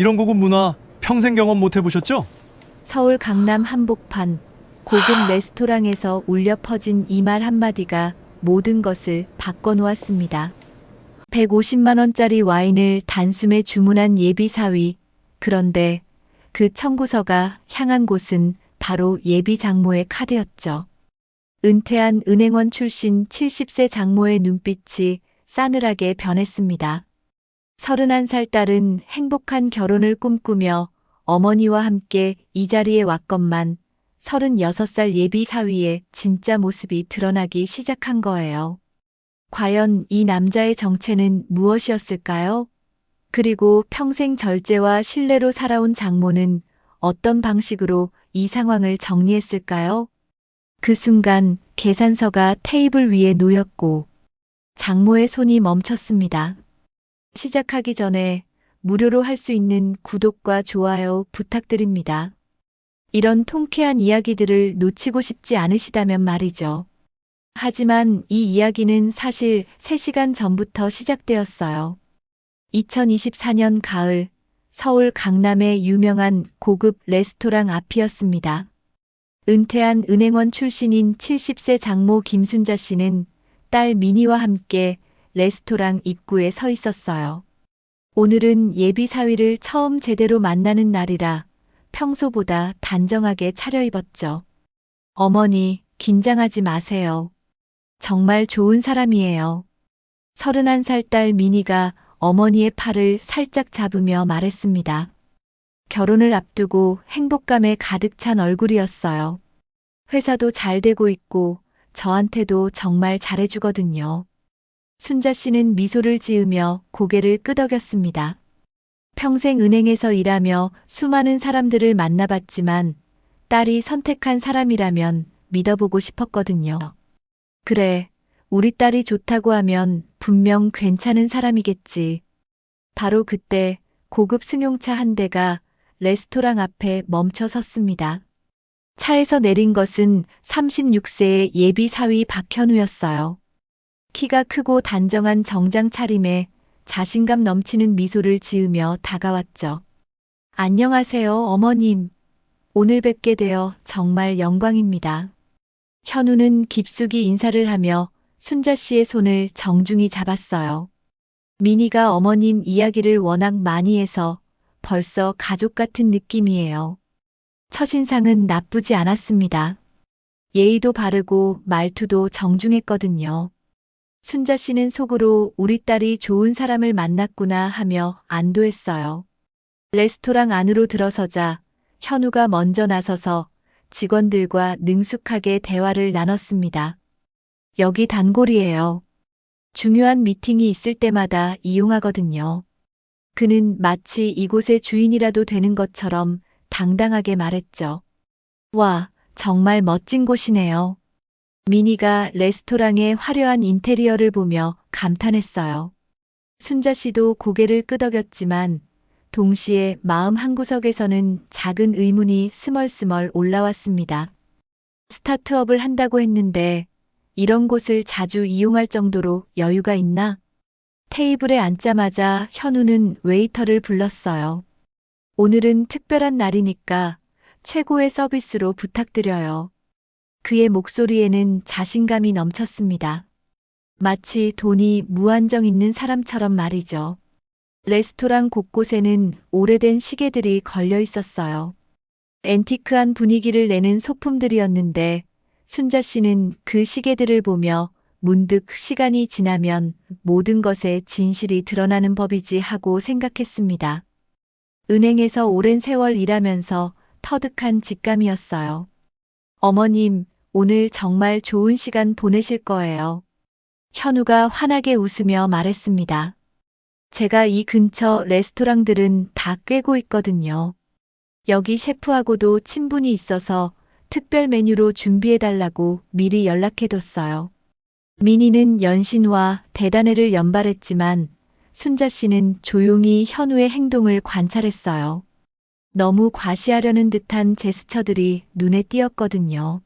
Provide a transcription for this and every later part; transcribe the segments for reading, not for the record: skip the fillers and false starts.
이런 고급 문화 평생 경험 못 해보셨죠? 서울 강남 한복판 고급 레스토랑에서 울려 퍼진 이 말 한마디가 모든 것을 바꿔놓았습니다. 150만 원짜리 와인을 단숨에 주문한 예비 사위. 그런데 그 청구서가 향한 곳은 바로 예비 장모의 카드였죠. 은퇴한 은행원 출신 70세 장모의 눈빛이 싸늘하게 변했습니다. 31살 딸은 행복한 결혼을 꿈꾸며 어머니와 함께 이 자리에 왔건만 36살 예비 사위의 진짜 모습이 드러나기 시작한 거예요. 과연 이 남자의 정체는 무엇이었을까요? 그리고 평생 절제와 신뢰로 살아온 장모는 어떤 방식으로 이 상황을 정리했을까요? 그 순간 계산서가 테이블 위에 놓였고 장모의 손이 멈췄습니다. 시작하기 전에 무료로 할 수 있는 구독과 좋아요 부탁드립니다. 이런 통쾌한 이야기들을 놓치고 싶지 않으시다면 말이죠. 하지만 이 이야기는 사실 3시간 전부터 시작되었어요. 2024년 가을, 서울 강남의 유명한 고급 레스토랑 앞이었습니다. 은퇴한 은행원 출신인 70세 장모 김순자 씨는 딸 미니와 함께 레스토랑 입구에 서 있었어요. 오늘은 예비 사위를 처음 제대로 만나는 날이라 평소보다 단정하게 차려입었죠. 어머니, 긴장하지 마세요. 정말 좋은 사람이에요. 31살 딸 미니가 어머니의 팔을 살짝 잡으며 말했습니다. 결혼을 앞두고 행복감에 가득 찬 얼굴이었어요. 회사도 잘 되고 있고 저한테도 정말 잘해주거든요. 순자 씨는 미소를 지으며 고개를 끄덕였습니다. 평생 은행에서 일하며 수많은 사람들을 만나봤지만 딸이 선택한 사람이라면 믿어보고 싶었거든요. 그래, 우리 딸이 좋다고 하면 분명 괜찮은 사람이겠지. 바로 그때 고급 승용차 한 대가 레스토랑 앞에 멈춰 섰습니다. 차에서 내린 것은 36세의 예비 사위 박현우였어요. 키가 크고 단정한 정장 차림에 자신감 넘치는 미소를 지으며 다가왔죠. 안녕하세요, 어머님. 오늘 뵙게 되어 정말 영광입니다. 현우는 깊숙이 인사를 하며 순자 씨의 손을 정중히 잡았어요. 미니가 어머님 이야기를 워낙 많이 해서 벌써 가족 같은 느낌이에요. 첫인상은 나쁘지 않았습니다. 예의도 바르고 말투도 정중했거든요. 순자 씨는 속으로 우리 딸이 좋은 사람을 만났구나 하며 안도했어요. 레스토랑 안으로 들어서자 현우가 먼저 나서서 직원들과 능숙하게 대화를 나눴습니다. 여기 단골이에요. 중요한 미팅이 있을 때마다 이용하거든요. 그는 마치 이곳의 주인이라도 되는 것처럼 당당하게 말했죠. 와, 정말 멋진 곳이네요. 미니가 레스토랑의 화려한 인테리어를 보며 감탄했어요. 순자 씨도 고개를 끄덕였지만 동시에 마음 한구석에서는 작은 의문이 스멀스멀 올라왔습니다. 스타트업을 한다고 했는데 이런 곳을 자주 이용할 정도로 여유가 있나? 테이블에 앉자마자 현우는 웨이터를 불렀어요. 오늘은 특별한 날이니까 최고의 서비스로 부탁드려요. 그의 목소리에는 자신감이 넘쳤습니다. 마치 돈이 무한정 있는 사람처럼 말이죠. 레스토랑 곳곳에는 오래된 시계들이 걸려 있었어요. 앤티크한 분위기를 내는 소품들이었는데 순자 씨는 그 시계들을 보며 문득 시간이 지나면 모든 것의 진실이 드러나는 법이지 하고 생각했습니다. 은행에서 오랜 세월 일하면서 터득한 직감이었어요. 어머님, 오늘 정말 좋은 시간 보내실 거예요. 현우가 환하게 웃으며 말했습니다. 제가 이 근처 레스토랑들은 다 꿰고 있거든요. 여기 셰프하고도 친분이 있어서 특별 메뉴로 준비해달라고 미리 연락해뒀어요. 미니는 연신과 대단해를 연발했지만 순자 씨는 조용히 현우의 행동을 관찰했어요. 너무 과시하려는 듯한 제스처들이 눈에 띄었거든요.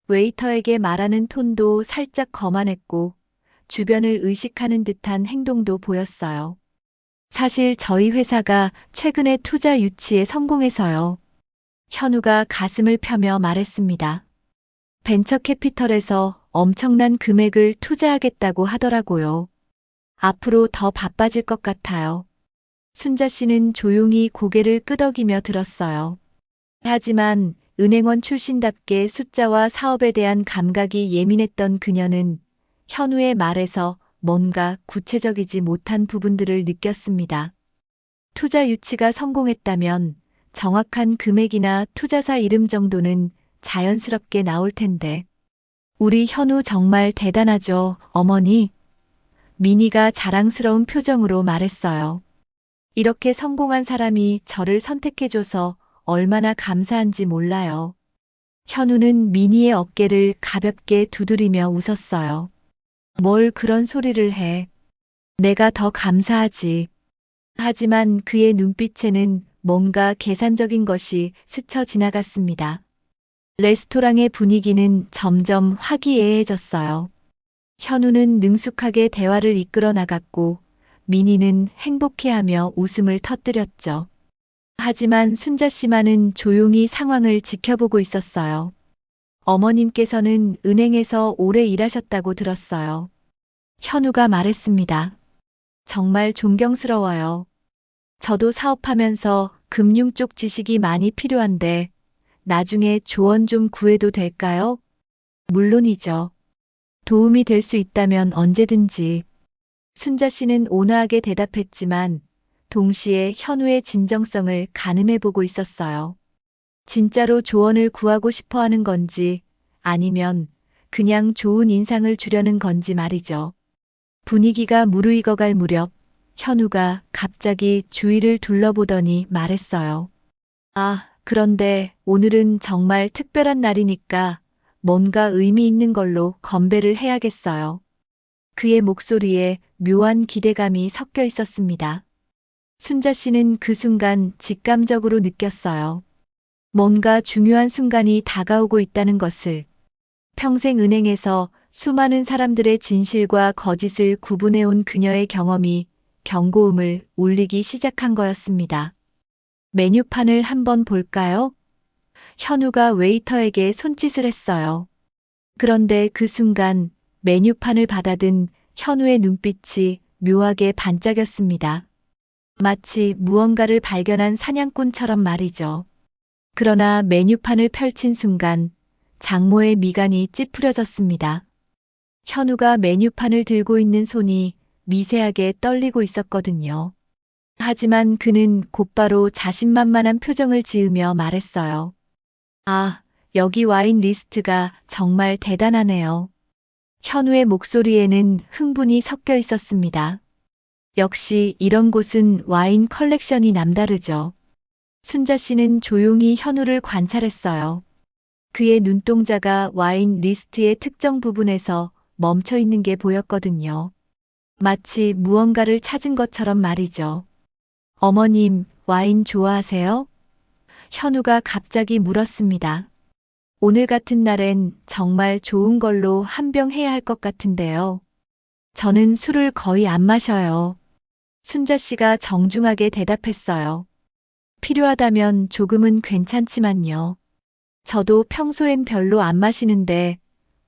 웨이터에게 말하는 톤도 살짝 거만했고 주변을 의식하는 듯한 행동도 보였어요. 사실 저희 회사가 최근에 투자 유치에 성공해서요. 현우가 가슴을 펴며 말했습니다. 벤처 캐피털에서 엄청난 금액을 투자하겠다고 하더라고요. 앞으로 더 바빠질 것 같아요. 순자 씨는 조용히 고개를 끄덕이며 들었어요. 하지만 은행원 출신답게 숫자와 사업에 대한 감각이 예민했던 그녀는 현우의 말에서 뭔가 구체적이지 못한 부분들을 느꼈습니다. 투자 유치가 성공했다면 정확한 금액이나 투자사 이름 정도는 자연스럽게 나올 텐데. 우리 현우 정말 대단하죠, 어머니. 미니가 자랑스러운 표정으로 말했어요. 이렇게 성공한 사람이 저를 선택해줘서 얼마나 감사한지 몰라요. 현우는 미니의 어깨를 가볍게 두드리며 웃었어요. 뭘 그런 소리를 해. 내가 더 감사하지. 하지만 그의 눈빛에는 뭔가 계산적인 것이 스쳐 지나갔습니다. 레스토랑의 분위기는 점점 화기애애해졌어요. 현우는 능숙하게 대화를 이끌어 나갔고 미니는 행복해하며 웃음을 터뜨렸죠. 하지만 순자 씨만은 조용히 상황을 지켜보고 있었어요. 어머님께서는 은행에서 오래 일하셨다고 들었어요. 현우가 말했습니다. 정말 존경스러워요. 저도 사업하면서 금융 쪽 지식이 많이 필요한데 나중에 조언 좀 구해도 될까요? 물론이죠. 도움이 될 수 있다면 언제든지. 순자 씨는 온화하게 대답했지만 동시에 현우의 진정성을 가늠해 보고 있었어요. 진짜로 조언을 구하고 싶어 하는 건지 아니면 그냥 좋은 인상을 주려는 건지 말이죠. 분위기가 무르익어갈 무렵 현우가 갑자기 주위를 둘러보더니 말했어요. 아, 그런데 오늘은 정말 특별한 날이니까 뭔가 의미 있는 걸로 건배를 해야겠어요. 그의 목소리에 묘한 기대감이 섞여 있었습니다. 순자 씨는 그 순간 직감적으로 느꼈어요. 뭔가 중요한 순간이 다가오고 있다는 것을. 평생 은행에서 수많은 사람들의 진실과 거짓을 구분해온 그녀의 경험이 경고음을 울리기 시작한 거였습니다. 메뉴판을 한번 볼까요? 현우가 웨이터에게 손짓을 했어요. 그런데 그 순간 메뉴판을 받아든 현우의 눈빛이 묘하게 반짝였습니다. 마치 무언가를 발견한 사냥꾼처럼 말이죠. 그러나 메뉴판을 펼친 순간 장모의 미간이 찌푸려졌습니다. 현우가 메뉴판을 들고 있는 손이 미세하게 떨리고 있었거든요. 하지만 그는 곧바로 자신만만한 표정을 지으며 말했어요. 아, 여기 와인 리스트가 정말 대단하네요. 현우의 목소리에는 흥분이 섞여 있었습니다. 역시 이런 곳은 와인 컬렉션이 남다르죠. 순자 씨는 조용히 현우를 관찰했어요. 그의 눈동자가 와인 리스트의 특정 부분에서 멈춰 있는 게 보였거든요. 마치 무언가를 찾은 것처럼 말이죠. 어머님, 와인 좋아하세요? 현우가 갑자기 물었습니다. 오늘 같은 날엔 정말 좋은 걸로 한 병 해야 할 것 같은데요. 저는 술을 거의 안 마셔요. 순자 씨가 정중하게 대답했어요. 필요하다면 조금은 괜찮지만요. 저도 평소엔 별로 안 마시는데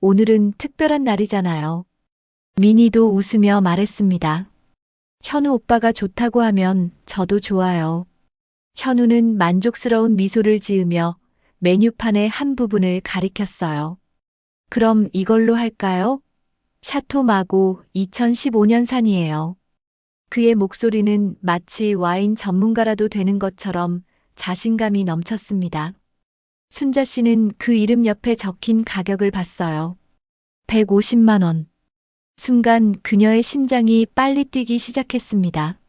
오늘은 특별한 날이잖아요. 미니도 웃으며 말했습니다. 현우 오빠가 좋다고 하면 저도 좋아요. 현우는 만족스러운 미소를 지으며 메뉴판의 한 부분을 가리켰어요. 그럼 이걸로 할까요? 샤토 마고 2015년산이에요. 그의 목소리는 마치 와인 전문가라도 되는 것처럼 자신감이 넘쳤습니다. 순자 씨는 그 이름 옆에 적힌 가격을 봤어요. 150만 원. 순간 그녀의 심장이 빨리 뛰기 시작했습니다.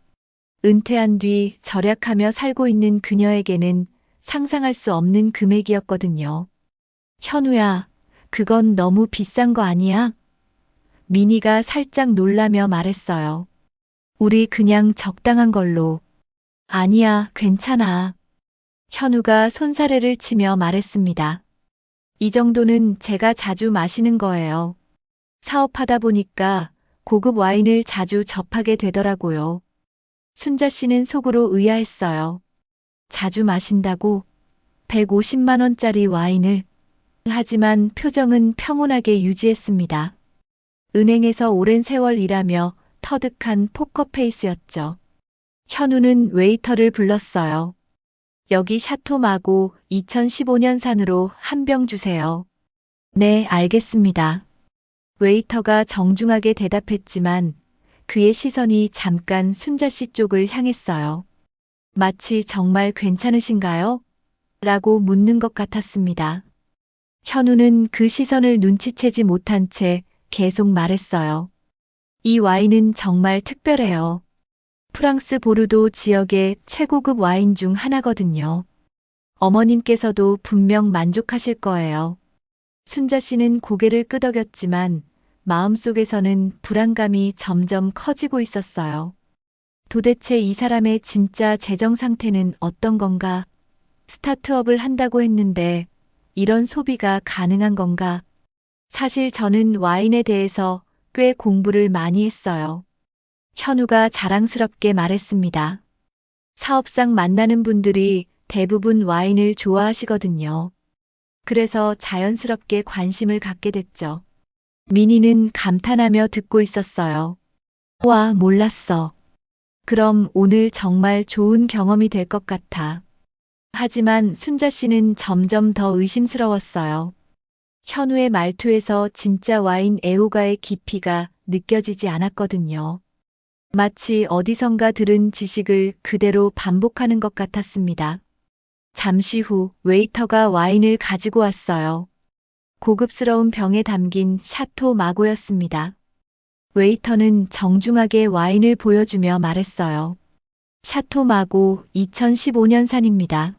은퇴한 뒤 절약하며 살고 있는 그녀에게는 상상할 수 없는 금액이었거든요. 현우야, 그건 너무 비싼 거 아니야? 미니가 살짝 놀라며 말했어요. 우리 그냥 적당한 걸로. 아니야, 괜찮아. 현우가 손사래를 치며 말했습니다. 이 정도는 제가 자주 마시는 거예요. 사업하다 보니까 고급 와인을 자주 접하게 되더라고요. 순자 씨는 속으로 의아했어요. 자주 마신다고 150만 원짜리 와인을. 하지만 표정은 평온하게 유지했습니다. 은행에서 오랜 세월 일하며 터득한 포커페이스였죠. 현우는 웨이터를 불렀어요. 여기 샤토 마고 2015년산으로 한 병 주세요. 네, 알겠습니다. 웨이터가 정중하게 대답했지만 그의 시선이 잠깐 순자 씨 쪽을 향했어요. 마치 정말 괜찮으신가요? 라고 묻는 것 같았습니다. 현우는 그 시선을 눈치채지 못한 채 계속 말했어요. 이 와인은 정말 특별해요. 프랑스 보르도 지역의 최고급 와인 중 하나거든요. 어머님께서도 분명 만족하실 거예요. 순자 씨는 고개를 끄덕였지만 마음속에서는 불안감이 점점 커지고 있었어요. 도대체 이 사람의 진짜 재정 상태는 어떤 건가? 스타트업을 한다고 했는데 이런 소비가 가능한 건가? 사실 저는 와인에 대해서 꽤 공부를 많이 했어요. 현우가 자랑스럽게 말했습니다. 사업상 만나는 분들이 대부분 와인을 좋아하시거든요. 그래서 자연스럽게 관심을 갖게 됐죠. 민희는 감탄하며 듣고 있었어요. 와, 몰랐어. 그럼 오늘 정말 좋은 경험이 될 것 같아. 하지만 순자 씨는 점점 더 의심스러웠어요. 현우의 말투에서 진짜 와인 애호가의 깊이가 느껴지지 않았거든요. 마치 어디선가 들은 지식을 그대로 반복하는 것 같았습니다. 잠시 후 웨이터가 와인을 가지고 왔어요. 고급스러운 병에 담긴 샤토 마고였습니다. 웨이터는 정중하게 와인을 보여주며 말했어요. 샤토 마고 2015년산입니다.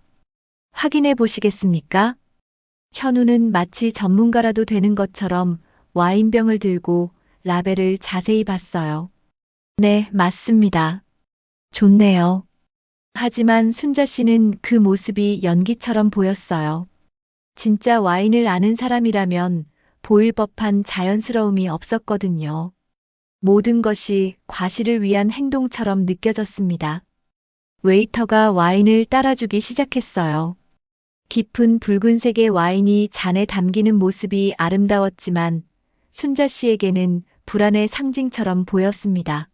확인해 보시겠습니까? 현우는 마치 전문가라도 되는 것처럼 와인병을 들고 라벨을 자세히 봤어요. 네, 맞습니다. 좋네요. 하지만 순자 씨는 그 모습이 연기처럼 보였어요. 진짜 와인을 아는 사람이라면 보일 법한 자연스러움이 없었거든요. 모든 것이 과시를 위한 행동처럼 느껴졌습니다. 웨이터가 와인을 따라주기 시작했어요. 깊은 붉은색의 와인이 잔에 담기는 모습이 아름다웠지만 순자 씨에게는 불안의 상징처럼 보였습니다.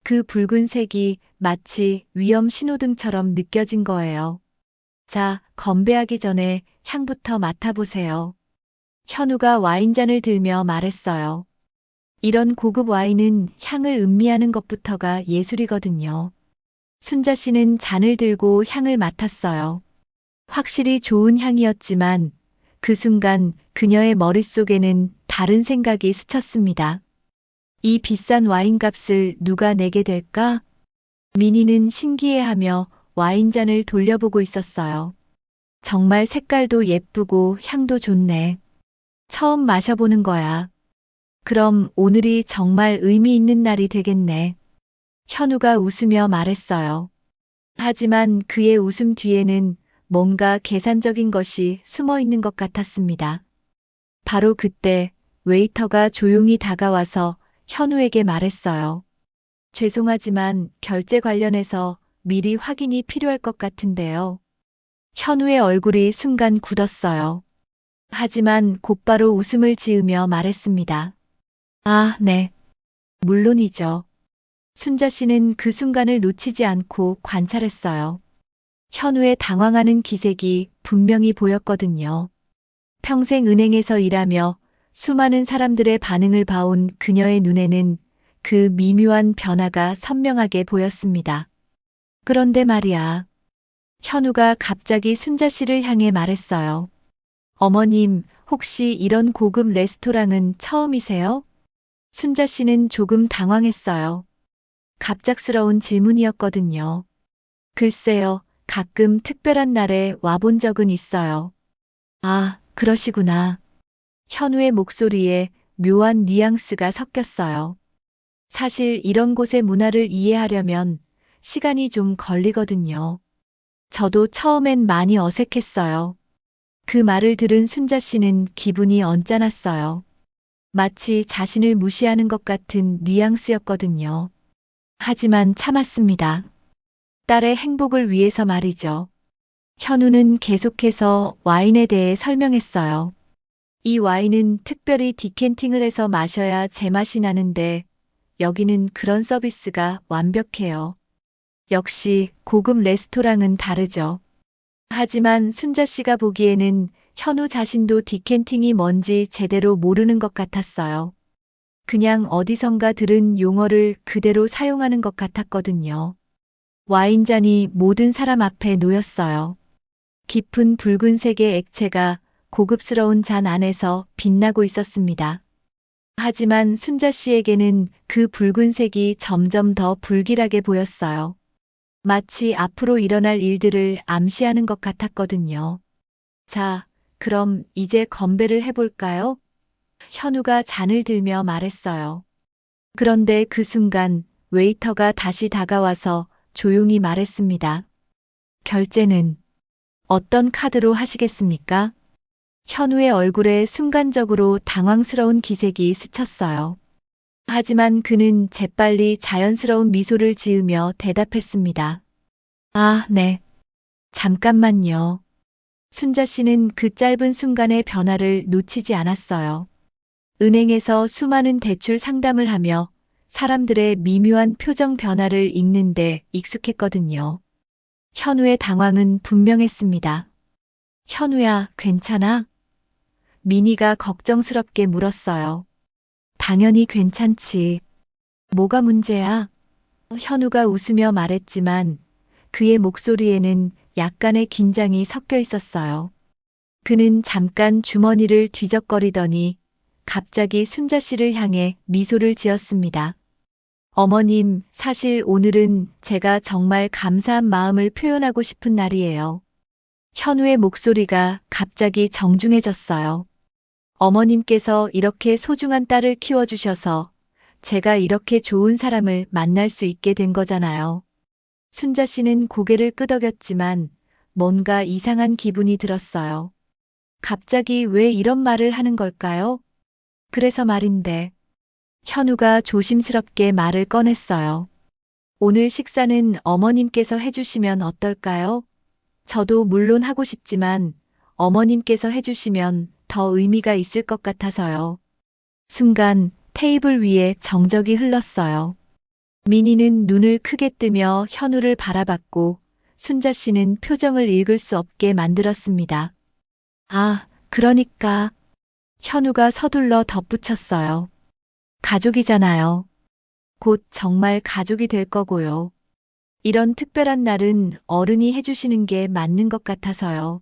그 붉은색이 마치 위험 신호등처럼 느껴진 거예요. 자, 건배하기 전에 향부터 맡아보세요. 현우가 와인잔을 들며 말했어요. 이런 고급 와인은 향을 음미하는 것부터가 예술이거든요. 순자 씨는 잔을 들고 향을 맡았어요. 확실히 좋은 향이었지만 그 순간 그녀의 머릿속에는 다른 생각이 스쳤습니다. 이 비싼 와인값을 누가 내게 될까? 민희는 신기해하며 와인잔을 돌려보고 있었어요. 정말 색깔도 예쁘고 향도 좋네. 처음 마셔보는 거야. 그럼 오늘이 정말 의미 있는 날이 되겠네. 현우가 웃으며 말했어요. 하지만 그의 웃음 뒤에는 뭔가 계산적인 것이 숨어 있는 것 같았습니다. 바로 그때 웨이터가 조용히 다가와서 현우에게 말했어요. 죄송하지만 결제 관련해서 미리 확인이 필요할 것 같은데요. 현우의 얼굴이 순간 굳었어요. 하지만 곧바로 웃음을 지으며 말했습니다. 아, 네. 물론이죠. 순자 씨는 그 순간을 놓치지 않고 관찰했어요. 현우의 당황하는 기색이 분명히 보였거든요. 평생 은행에서 일하며 수많은 사람들의 반응을 봐온 그녀의 눈에는 그 미묘한 변화가 선명하게 보였습니다. 그런데 말이야. 현우가 갑자기 순자 씨를 향해 말했어요. 어머님, 혹시 이런 고급 레스토랑은 처음이세요? 순자 씨는 조금 당황했어요. 갑작스러운 질문이었거든요. 글쎄요, 가끔 특별한 날에 와본 적은 있어요. 아, 그러시구나. 현우의 목소리에 묘한 뉘앙스가 섞였어요. 사실 이런 곳의 문화를 이해하려면 시간이 좀 걸리거든요. 저도 처음엔 많이 어색했어요. 그 말을 들은 순자 씨는 기분이 언짢았어요. 마치 자신을 무시하는 것 같은 뉘앙스였거든요. 하지만 참았습니다. 딸의 행복을 위해서 말이죠. 현우는 계속해서 와인에 대해 설명했어요. 이 와인은 특별히 디캔팅을 해서 마셔야 제맛이 나는데 여기는 그런 서비스가 완벽해요. 역시 고급 레스토랑은 다르죠. 하지만 순자 씨가 보기에는 현우 자신도 디캔팅이 뭔지 제대로 모르는 것 같았어요. 그냥 어디선가 들은 용어를 그대로 사용하는 것 같았거든요. 와인잔이 모든 사람 앞에 놓였어요. 깊은 붉은색의 액체가 고급스러운 잔 안에서 빛나고 있었습니다. 하지만 순자 씨에게는 그 붉은색이 점점 더 불길하게 보였어요. 마치 앞으로 일어날 일들을 암시하는 것 같았거든요. 자, 그럼 이제 건배를 해볼까요? 현우가 잔을 들며 말했어요. 그런데 그 순간 웨이터가 다시 다가와서 조용히 말했습니다. 결제는 어떤 카드로 하시겠습니까? 현우의 얼굴에 순간적으로 당황스러운 기색이 스쳤어요. 하지만 그는 재빨리 자연스러운 미소를 지으며 대답했습니다. 아, 네. 잠깐만요. 순자 씨는 그 짧은 순간의 변화를 놓치지 않았어요. 은행에서 수많은 대출 상담을 하며 사람들의 미묘한 표정 변화를 읽는데 익숙했거든요. 현우의 당황은 분명했습니다. 현우야, 괜찮아? 미니가 걱정스럽게 물었어요. 당연히 괜찮지. 뭐가 문제야? 현우가 웃으며 말했지만 그의 목소리에는 약간의 긴장이 섞여 있었어요. 그는 잠깐 주머니를 뒤적거리더니 갑자기 순자 씨를 향해 미소를 지었습니다. 어머님, 사실 오늘은 제가 정말 감사한 마음을 표현하고 싶은 날이에요. 현우의 목소리가 갑자기 정중해졌어요. 어머님께서 이렇게 소중한 딸을 키워주셔서 제가 이렇게 좋은 사람을 만날 수 있게 된 거잖아요. 순자 씨는 고개를 끄덕였지만 뭔가 이상한 기분이 들었어요. 갑자기 왜 이런 말을 하는 걸까요? 그래서 말인데. 현우가 조심스럽게 말을 꺼냈어요. 오늘 식사는 어머님께서 해주시면 어떨까요? 저도 물론 하고 싶지만 어머님께서 해주시면 더 의미가 있을 것 같아서요. 순간 테이블 위에 정적이 흘렀어요. 미니는 눈을 크게 뜨며 현우를 바라봤고 순자 씨는 표정을 읽을 수 없게 만들었습니다. 아, 그러니까. 현우가 서둘러 덧붙였어요. 가족이잖아요. 곧 정말 가족이 될 거고요. 이런 특별한 날은 어른이 해주시는 게 맞는 것 같아서요.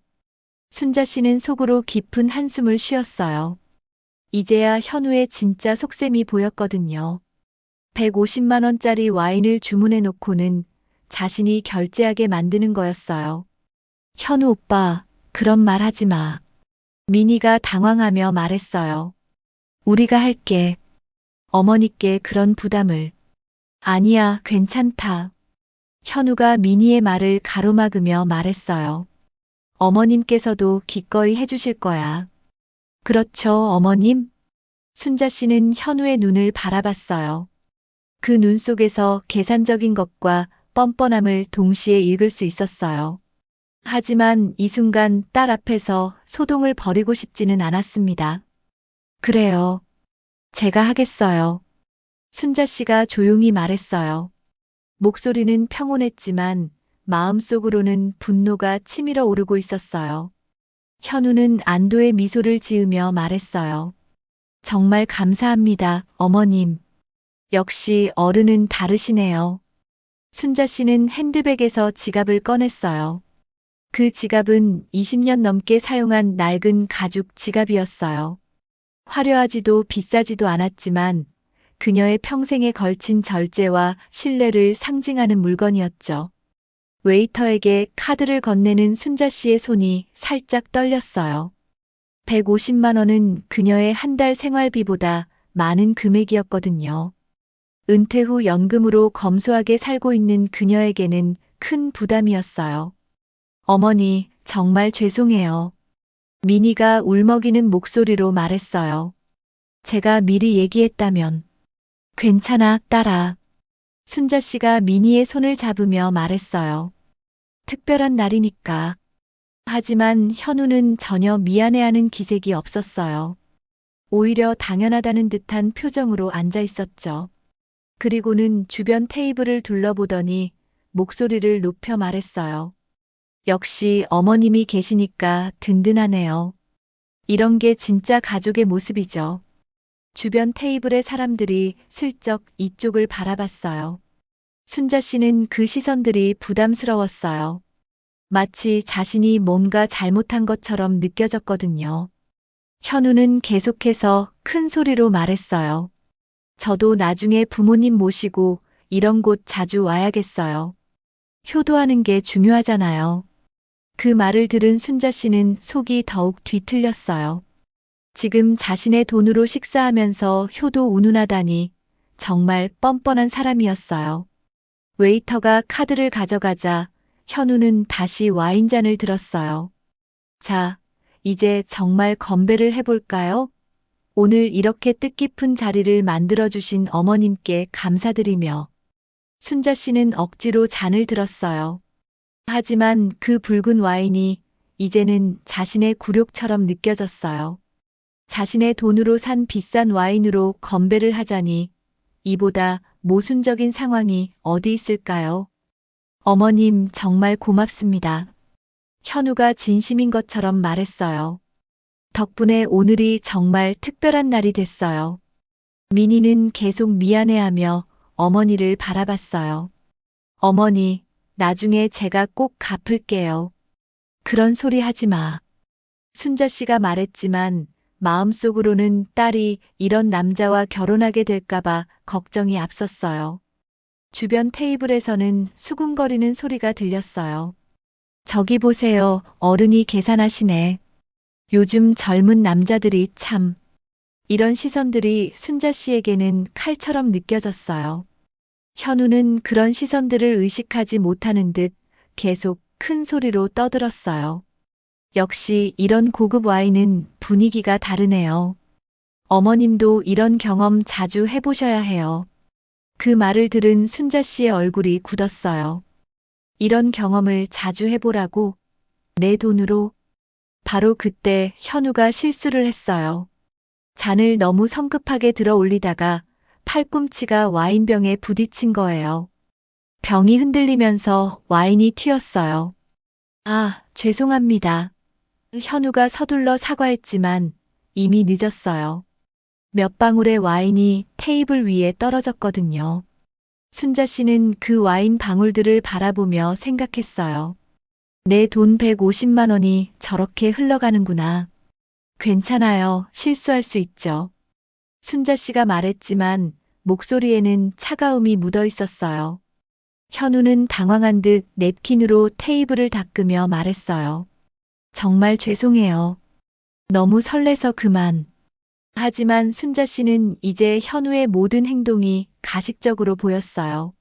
순자 씨는 속으로 깊은 한숨을 쉬었어요. 이제야 현우의 진짜 속셈이 보였거든요. 150만 원짜리 와인을 주문해 놓고는 자신이 결제하게 만드는 거였어요. 현우 오빠, 그런 말 하지 마. 미니가 당황하며 말했어요. 우리가 할게. 어머니께 그런 부담을. 아니야, 괜찮다. 현우가 미니의 말을 가로막으며 말했어요. 어머님께서도 기꺼이 해주실 거야. 그렇죠, 어머님? 순자 씨는 현우의 눈을 바라봤어요. 그 눈 속에서 계산적인 것과 뻔뻔함을 동시에 읽을 수 있었어요. 하지만 이 순간 딸 앞에서 소동을 벌이고 싶지는 않았습니다. 그래요. 제가 하겠어요. 순자 씨가 조용히 말했어요. 목소리는 평온했지만 마음속으로는 분노가 치밀어 오르고 있었어요. 현우는 안도의 미소를 지으며 말했어요. 정말 감사합니다, 어머님. 역시 어른은 다르시네요. 순자 씨는 핸드백에서 지갑을 꺼냈어요. 그 지갑은 20년 넘게 사용한 낡은 가죽 지갑이었어요. 화려하지도 비싸지도 않았지만 그녀의 평생에 걸친 절제와 신뢰를 상징하는 물건이었죠. 웨이터에게 카드를 건네는 순자 씨의 손이 살짝 떨렸어요. 150만 원은 그녀의 한 달 생활비보다 많은 금액이었거든요. 은퇴 후 연금으로 검소하게 살고 있는 그녀에게는 큰 부담이었어요. 어머니, 정말 죄송해요. 미니가 울먹이는 목소리로 말했어요. 제가 미리 얘기했다면. 괜찮아, 딸아. 순자 씨가 미니의 손을 잡으며 말했어요. 특별한 날이니까. 하지만 현우는 전혀 미안해하는 기색이 없었어요. 오히려 당연하다는 듯한 표정으로 앉아 있었죠. 그리고는 주변 테이블을 둘러보더니 목소리를 높여 말했어요. 역시 어머님이 계시니까 든든하네요. 이런 게 진짜 가족의 모습이죠. 주변 테이블의 사람들이 슬쩍 이쪽을 바라봤어요. 순자 씨는 그 시선들이 부담스러웠어요. 마치 자신이 뭔가 잘못한 것처럼 느껴졌거든요. 현우는 계속해서 큰 소리로 말했어요. 저도 나중에 부모님 모시고 이런 곳 자주 와야겠어요. 효도하는 게 중요하잖아요. 그 말을 들은 순자 씨는 속이 더욱 뒤틀렸어요. 지금 자신의 돈으로 식사하면서 효도 운운하다니 정말 뻔뻔한 사람이었어요. 웨이터가 카드를 가져가자 현우는 다시 와인잔을 들었어요. 자, 이제 정말 건배를 해볼까요? 오늘 이렇게 뜻깊은 자리를 만들어주신 어머님께 감사드리며 순자 씨는 억지로 잔을 들었어요. 하지만 그 붉은 와인이 이제는 자신의 굴욕처럼 느껴졌어요. 자신의 돈으로 산 비싼 와인으로 건배를 하자니 이보다 모순적인 상황이 어디 있을까요? 어머님 정말 고맙습니다. 현우가 진심인 것처럼 말했어요. 덕분에 오늘이 정말 특별한 날이 됐어요. 민희는 계속 미안해하며 어머니를 바라봤어요. 어머니, 나중에 제가 꼭 갚을게요. 그런 소리 하지 마. 순자 씨가 말했지만 마음속으로는 딸이 이런 남자와 결혼하게 될까봐 걱정이 앞섰어요. 주변 테이블에서는 수군거리는 소리가 들렸어요. 저기 보세요, 어른이 계산하시네. 요즘 젊은 남자들이 참. 이런 시선들이 순자 씨에게는 칼처럼 느껴졌어요. 현우는 그런 시선들을 의식하지 못하는 듯 계속 큰 소리로 떠들었어요. 역시 이런 고급 와인은 분위기가 다르네요. 어머님도 이런 경험 자주 해보셔야 해요. 그 말을 들은 순자 씨의 얼굴이 굳었어요. 이런 경험을 자주 해보라고? 내 돈으로? 바로 그때 현우가 실수를 했어요. 잔을 너무 성급하게 들어 올리다가 팔꿈치가 와인병에 부딪힌 거예요. 병이 흔들리면서 와인이 튀었어요. 아, 죄송합니다. 현우가 서둘러 사과했지만 이미 늦었어요. 몇 방울의 와인이 테이블 위에 떨어졌거든요. 순자 씨는 그 와인 방울들을 바라보며 생각했어요. 내 돈 150만 원이 저렇게 흘러가는구나. 괜찮아요. 실수할 수 있죠. 순자 씨가 말했지만 목소리에는 차가움이 묻어 있었어요. 현우는 당황한 듯 냅킨으로 테이블을 닦으며 말했어요. 정말 죄송해요. 너무 설레서 그만. 하지만 순자 씨는 이제 현우의 모든 행동이 가식적으로 보였어요.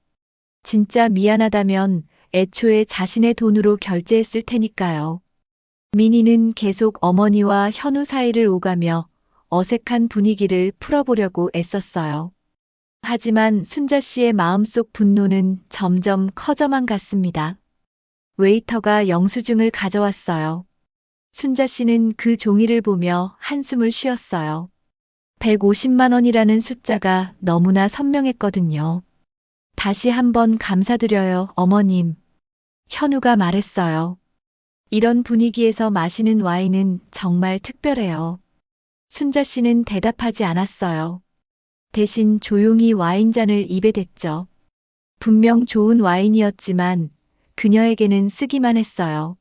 진짜 미안하다면 애초에 자신의 돈으로 결제했을 테니까요. 민희는 계속 어머니와 현우 사이를 오가며 어색한 분위기를 풀어보려고 애썼어요. 하지만 순자 씨의 마음속 분노는 점점 커져만 갔습니다. 웨이터가 영수증을 가져왔어요. 순자 씨는 그 종이를 보며 한숨을 쉬었어요. 150만 원이라는 숫자가 너무나 선명했거든요. 다시 한번 감사드려요, 어머님. 현우가 말했어요. 이런 분위기에서 마시는 와인은 정말 특별해요. 순자 씨는 대답하지 않았어요. 대신 조용히 와인잔을 입에 댔죠. 분명 좋은 와인이었지만 그녀에게는 쓰기만 했어요.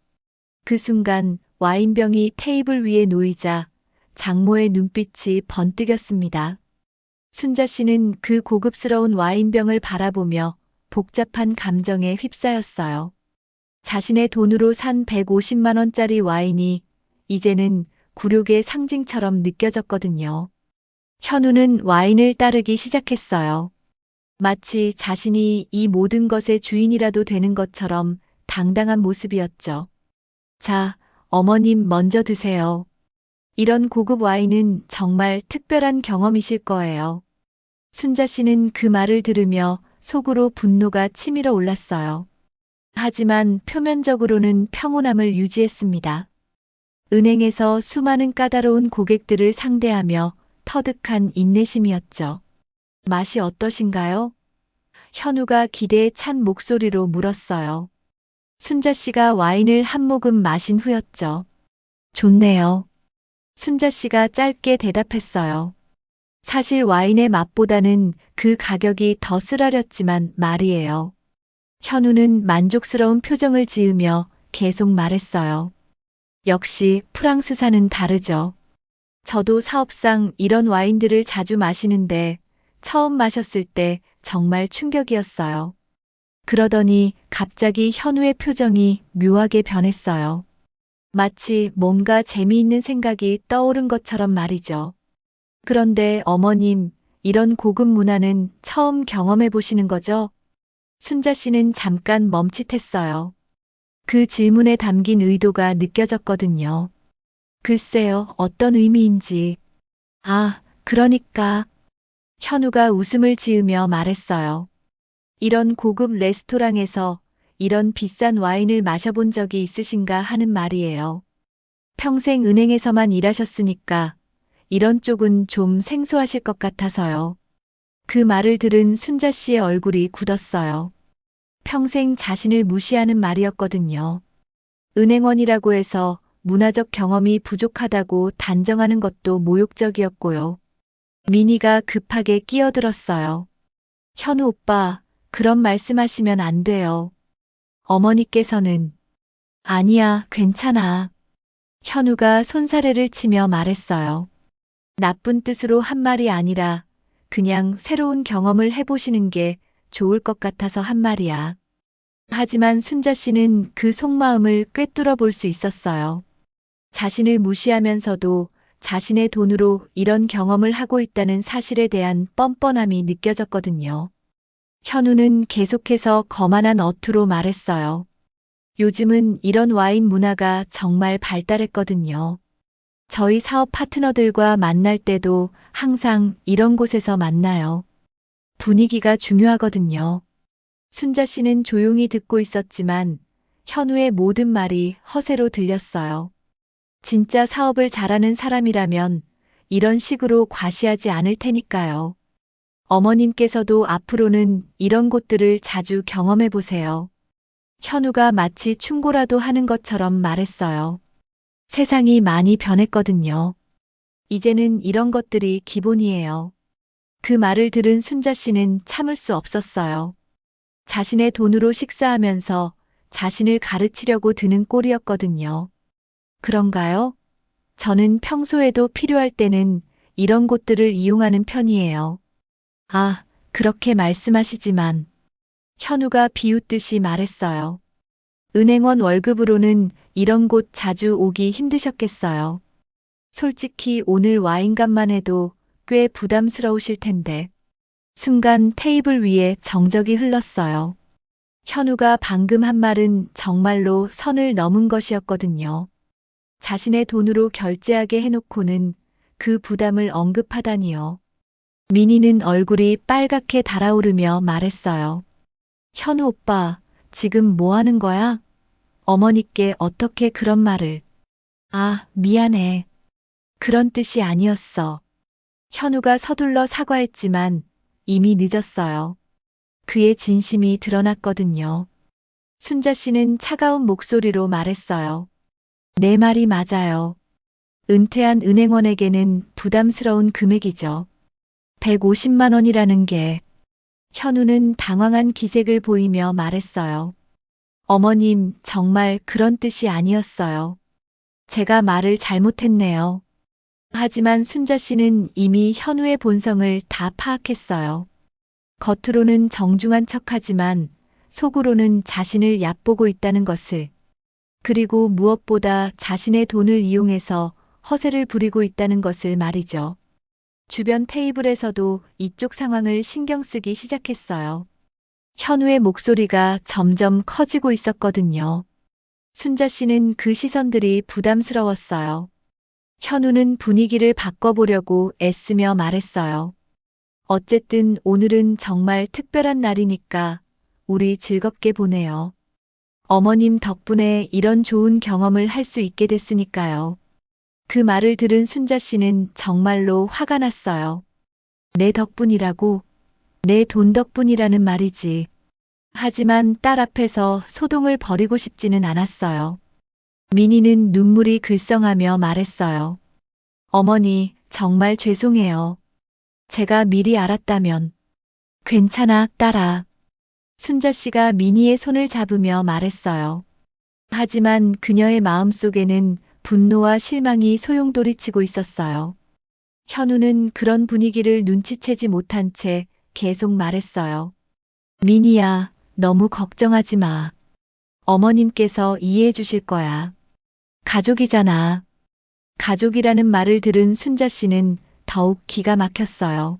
그 순간 와인병이 테이블 위에 놓이자 장모의 눈빛이 번뜩였습니다. 순자 씨는 그 고급스러운 와인병을 바라보며 복잡한 감정에 휩싸였어요. 자신의 돈으로 산 150만 원짜리 와인이 이제는 굴욕의 상징처럼 느껴졌거든요. 현우는 와인을 따르기 시작했어요. 마치 자신이 이 모든 것의 주인이라도 되는 것처럼 당당한 모습이었죠. 자, 어머님 먼저 드세요. 이런 고급 와인은 정말 특별한 경험이실 거예요. 순자 씨는 그 말을 들으며 속으로 분노가 치밀어 올랐어요. 하지만 표면적으로는 평온함을 유지했습니다. 은행에서 수많은 까다로운 고객들을 상대하며 터득한 인내심이었죠. 맛이 어떠신가요? 현우가 기대에 찬 목소리로 물었어요. 순자 씨가 와인을 한 모금 마신 후였죠. 좋네요. 순자 씨가 짧게 대답했어요. 사실 와인의 맛보다는 그 가격이 더 쓰라렸지만 말이에요. 현우는 만족스러운 표정을 지으며 계속 말했어요. 역시 프랑스산은 다르죠. 저도 사업상 이런 와인들을 자주 마시는데 처음 마셨을 때 정말 충격이었어요. 그러더니 갑자기 현우의 표정이 묘하게 변했어요. 마치 뭔가 재미있는 생각이 떠오른 것처럼 말이죠. 그런데 어머님, 이런 고급 문화는 처음 경험해 보시는 거죠? 순자 씨는 잠깐 멈칫했어요. 그 질문에 담긴 의도가 느껴졌거든요. 글쎄요, 어떤 의미인지. 아, 그러니까. 현우가 웃음을 지으며 말했어요. 이런 고급 레스토랑에서 이런 비싼 와인을 마셔본 적이 있으신가 하는 말이에요. 평생 은행에서만 일하셨으니까 이런 쪽은 좀 생소하실 것 같아서요. 그 말을 들은 순자 씨의 얼굴이 굳었어요. 평생 자신을 무시하는 말이었거든요. 은행원이라고 해서 문화적 경험이 부족하다고 단정하는 것도 모욕적이었고요. 미니가 급하게 끼어들었어요. 현우 오빠, 그런 말씀하시면 안 돼요. 어머니께서는 아니야, 괜찮아. 현우가 손사래를 치며 말했어요. 나쁜 뜻으로 한 말이 아니라 그냥 새로운 경험을 해보시는 게 좋을 것 같아서 한 말이야. 하지만 순자 씨는 그 속마음을 꿰뚫어 볼 수 있었어요. 자신을 무시하면서도 자신의 돈으로 이런 경험을 하고 있다는 사실에 대한 뻔뻔함이 느껴졌거든요. 현우는 계속해서 거만한 어투로 말했어요. 요즘은 이런 와인 문화가 정말 발달했거든요. 저희 사업 파트너들과 만날 때도 항상 이런 곳에서 만나요. 분위기가 중요하거든요. 순자 씨는 조용히 듣고 있었지만 현우의 모든 말이 허세로 들렸어요. 진짜 사업을 잘하는 사람이라면 이런 식으로 과시하지 않을 테니까요. 어머님께서도 앞으로는 이런 곳들을 자주 경험해 보세요. 현우가 마치 충고라도 하는 것처럼 말했어요. 세상이 많이 변했거든요. 이제는 이런 것들이 기본이에요. 그 말을 들은 순자 씨는 참을 수 없었어요. 자신의 돈으로 식사하면서 자신을 가르치려고 드는 꼴이었거든요. 그런가요? 저는 평소에도 필요할 때는 이런 곳들을 이용하는 편이에요. 아, 그렇게 말씀하시지만 현우가 비웃듯이 말했어요. 은행원 월급으로는 이런 곳 자주 오기 힘드셨겠어요. 솔직히 오늘 와인값만 해도 꽤 부담스러우실 텐데. 순간 테이블 위에 정적이 흘렀어요. 현우가 방금 한 말은 정말로 선을 넘은 것이었거든요. 자신의 돈으로 결제하게 해놓고는 그 부담을 언급하다니요. 미니는 얼굴이 빨갛게 달아오르며 말했어요. 현우 오빠, 지금 뭐 하는 거야? 어머니께 어떻게 그런 말을. 아, 미안해. 그런 뜻이 아니었어. 현우가 서둘러 사과했지만 이미 늦었어요. 그의 진심이 드러났거든요. 순자 씨는 차가운 목소리로 말했어요. 내 말이 맞아요. 은퇴한 은행원에게는 부담스러운 금액이죠. 150만 원이라는 게. 현우는 당황한 기색을 보이며 말했어요. 어머님, 정말 그런 뜻이 아니었어요. 제가 말을 잘못했네요. 하지만 순자 씨는 이미 현우의 본성을 다 파악했어요. 겉으로는 정중한 척하지만 속으로는 자신을 얕보고 있다는 것을. 그리고 무엇보다 자신의 돈을 이용해서 허세를 부리고 있다는 것을 말이죠. 주변 테이블에서도 이쪽 상황을 신경 쓰기 시작했어요. 현우의 목소리가 점점 커지고 있었거든요. 순자 씨는 그 시선들이 부담스러웠어요. 현우는 분위기를 바꿔보려고 애쓰며 말했어요. 어쨌든 오늘은 정말 특별한 날이니까 우리 즐겁게 보내요. 어머님 덕분에 이런 좋은 경험을 할 수 있게 됐으니까요. 그 말을 들은 순자 씨는 정말로 화가 났어요. 내 덕분이라고? 내 돈 덕분이라는 말이지. 하지만 딸 앞에서 소동을 벌이고 싶지는 않았어요. 민희는 눈물이 글썽하며 말했어요. 어머니, 정말 죄송해요. 제가 미리 알았다면. 괜찮아, 딸아. 순자 씨가 민희의 손을 잡으며 말했어요. 하지만 그녀의 마음속에는 분노와 실망이 소용돌이치고 있었어요. 현우는 그런 분위기를 눈치채지 못한 채 계속 말했어요. 민희야, 너무 걱정하지 마. 어머님께서 이해해 주실 거야. 가족이잖아. 가족이라는 말을 들은 순자 씨는 더욱 기가 막혔어요.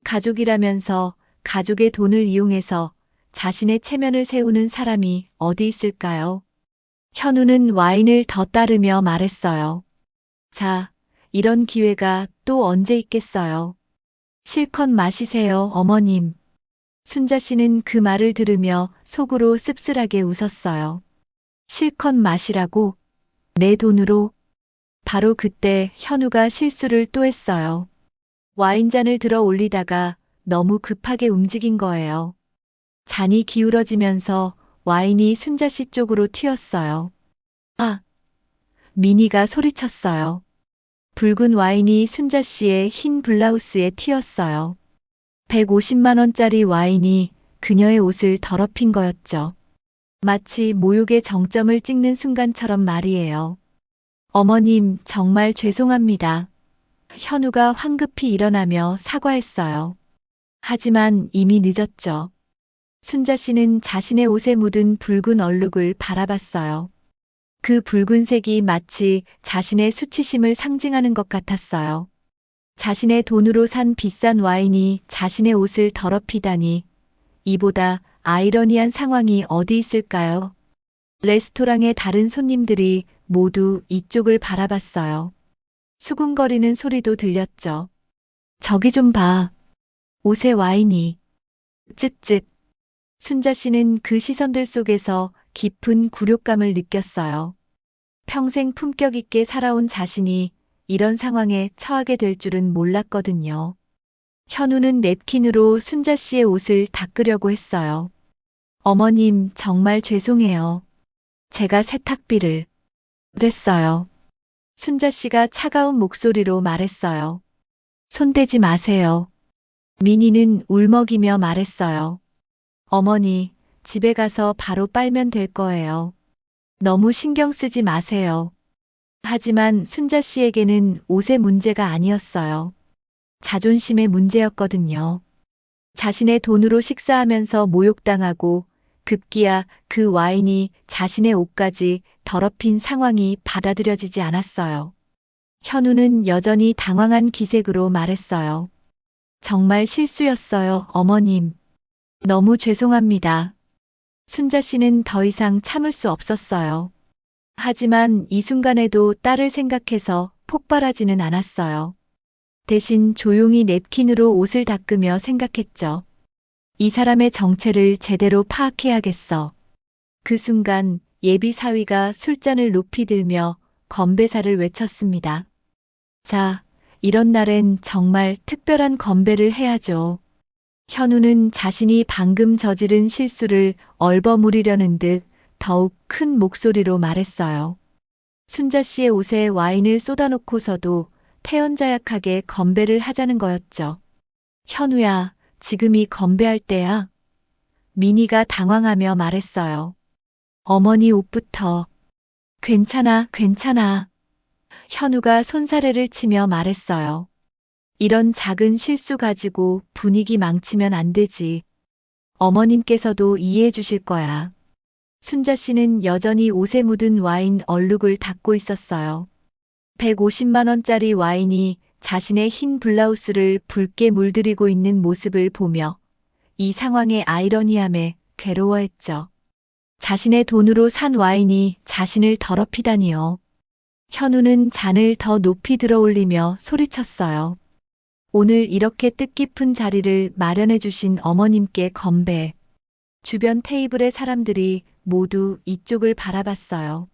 가족이라면서 가족의 돈을 이용해서 자신의 체면을 세우는 사람이 어디 있을까요? 현우는 와인을 더 따르며 말했어요. 자, 이런 기회가 또 언제 있겠어요? 실컷 마시세요, 어머님. 순자 씨는 그 말을 들으며 속으로 씁쓸하게 웃었어요. 실컷 마시라고? 내 돈으로? 바로 그때 현우가 실수를 또 했어요. 와인잔을 들어 올리다가 너무 급하게 움직인 거예요. 잔이 기울어지면서 와인이 순자 씨 쪽으로 튀었어요. 아! 민희가 소리쳤어요. 붉은 와인이 순자 씨의 흰 블라우스에 튀었어요. 150만 원짜리 와인이 그녀의 옷을 더럽힌 거였죠. 마치 모욕의 정점을 찍는 순간처럼 말이에요. 어머님, 정말 죄송합니다. 현우가 황급히 일어나며 사과했어요. 하지만 이미 늦었죠. 순자 씨는 자신의 옷에 묻은 붉은 얼룩을 바라봤어요. 그 붉은색이 마치 자신의 수치심을 상징하는 것 같았어요. 자신의 돈으로 산 비싼 와인이 자신의 옷을 더럽히다니, 이보다 아이러니한 상황이 어디 있을까요? 레스토랑의 다른 손님들이 모두 이쪽을 바라봤어요. 수군거리는 소리도 들렸죠. 저기 좀 봐. 옷에 와인이. 쯧쯧. 순자 씨는 그 시선들 속에서 깊은 굴욕감을 느꼈어요. 평생 품격 있게 살아온 자신이 이런 상황에 처하게 될 줄은 몰랐거든요. 현우는 냅킨으로 순자 씨의 옷을 닦으려고 했어요. 어머님, 정말 죄송해요. 제가 세탁비를 냈어요. 순자 씨가 차가운 목소리로 말했어요. 손대지 마세요. 민희는 울먹이며 말했어요. 어머니, 집에 가서 바로 빨면 될 거예요. 너무 신경 쓰지 마세요. 하지만 순자 씨에게는 옷의 문제가 아니었어요. 자존심의 문제였거든요. 자신의 돈으로 식사하면서 모욕당하고 급기야 그 와인이 자신의 옷까지 더럽힌 상황이 받아들여지지 않았어요. 현우는 여전히 당황한 기색으로 말했어요. 정말 실수였어요, 어머님. 너무 죄송합니다. 순자 씨는 더 이상 참을 수 없었어요. 하지만 이 순간에도 딸을 생각해서 폭발하지는 않았어요. 대신 조용히 냅킨으로 옷을 닦으며 생각했죠. 이 사람의 정체를 제대로 파악해야겠어. 그 순간 예비 사위가 술잔을 높이 들며 건배사를 외쳤습니다. 자, 이런 날엔 정말 특별한 건배를 해야죠. 현우는 자신이 방금 저지른 실수를 얼버무리려는 듯 더욱 큰 목소리로 말했어요. 순자 씨의 옷에 와인을 쏟아놓고서도 태연자약하게 건배를 하자는 거였죠. 현우야, 지금이 건배할 때야. 민희가 당황하며 말했어요. 어머니 옷부터. 괜찮아, 괜찮아. 현우가 손사래를 치며 말했어요. 이런 작은 실수 가지고 분위기 망치면 안 되지. 어머님께서도 이해해 주실 거야. 순자 씨는 여전히 옷에 묻은 와인 얼룩을 닦고 있었어요. 150만 원짜리 와인이 자신의 흰 블라우스를 붉게 물들이고 있는 모습을 보며 이 상황의 아이러니함에 괴로워했죠. 자신의 돈으로 산 와인이 자신을 더럽히다니요. 현우는 잔을 더 높이 들어 올리며 소리쳤어요. 오늘 이렇게 뜻깊은 자리를 마련해 주신 어머님께 건배. 주변 테이블의 사람들이 모두 이쪽을 바라봤어요.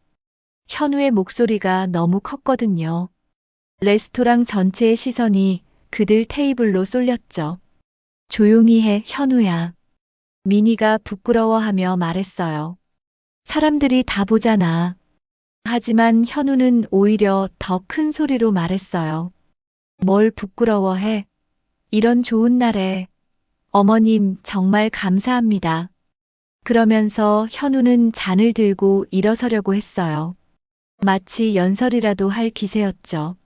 현우의 목소리가 너무 컸거든요. 레스토랑 전체의 시선이 그들 테이블로 쏠렸죠. 조용히 해, 현우야. 미니가 부끄러워하며 말했어요. 사람들이 다 보잖아. 하지만 현우는 오히려 더 큰 소리로 말했어요. 뭘 부끄러워해? 이런 좋은 날에. 어머님, 정말 감사합니다. 그러면서 현우는 잔을 들고 일어서려고 했어요. 마치 연설이라도 할 기세였죠.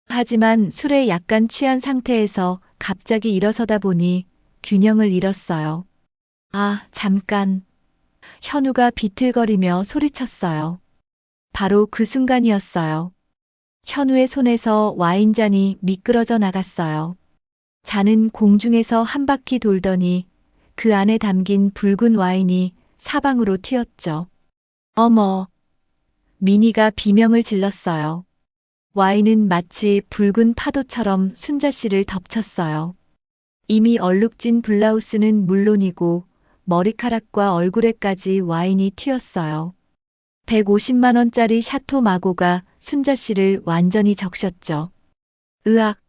하지만 술에 약간 취한 상태에서 갑자기 일어서다 보니 균형을 잃었어요. 아, 잠깐. 현우가 비틀거리며 소리쳤어요. 바로 그 순간이었어요. 현우의 손에서 와인잔이 미끄러져 나갔어요. 잔은 공중에서 한 바퀴 돌더니 그 안에 담긴 붉은 와인이 사방으로 튀었죠. 어머! 미니가 비명을 질렀어요. 와인은 마치 붉은 파도처럼 순자 씨를 덮쳤어요. 이미 얼룩진 블라우스는 물론이고 머리카락과 얼굴에까지 와인이 튀었어요. 150만 원짜리 샤토 마고가 순자 씨를 완전히 적셨죠. 으악!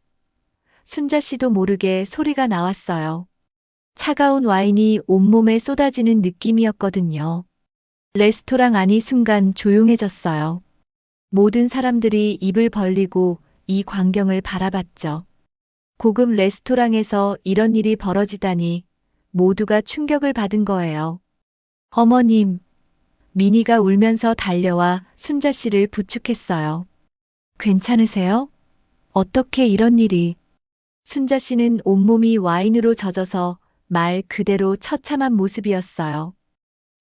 순자 씨도 모르게 소리가 나왔어요. 차가운 와인이 온몸에 쏟아지는 느낌이었거든요. 레스토랑 안이 순간 조용해졌어요. 모든 사람들이 입을 벌리고 이 광경을 바라봤죠. 고급 레스토랑에서 이런 일이 벌어지다니 모두가 충격을 받은 거예요. 어머님, 미니가 울면서 달려와 순자 씨를 부축했어요. 괜찮으세요? 어떻게 이런 일이? 순자 씨는 온몸이 와인으로 젖어서 말 그대로 처참한 모습이었어요.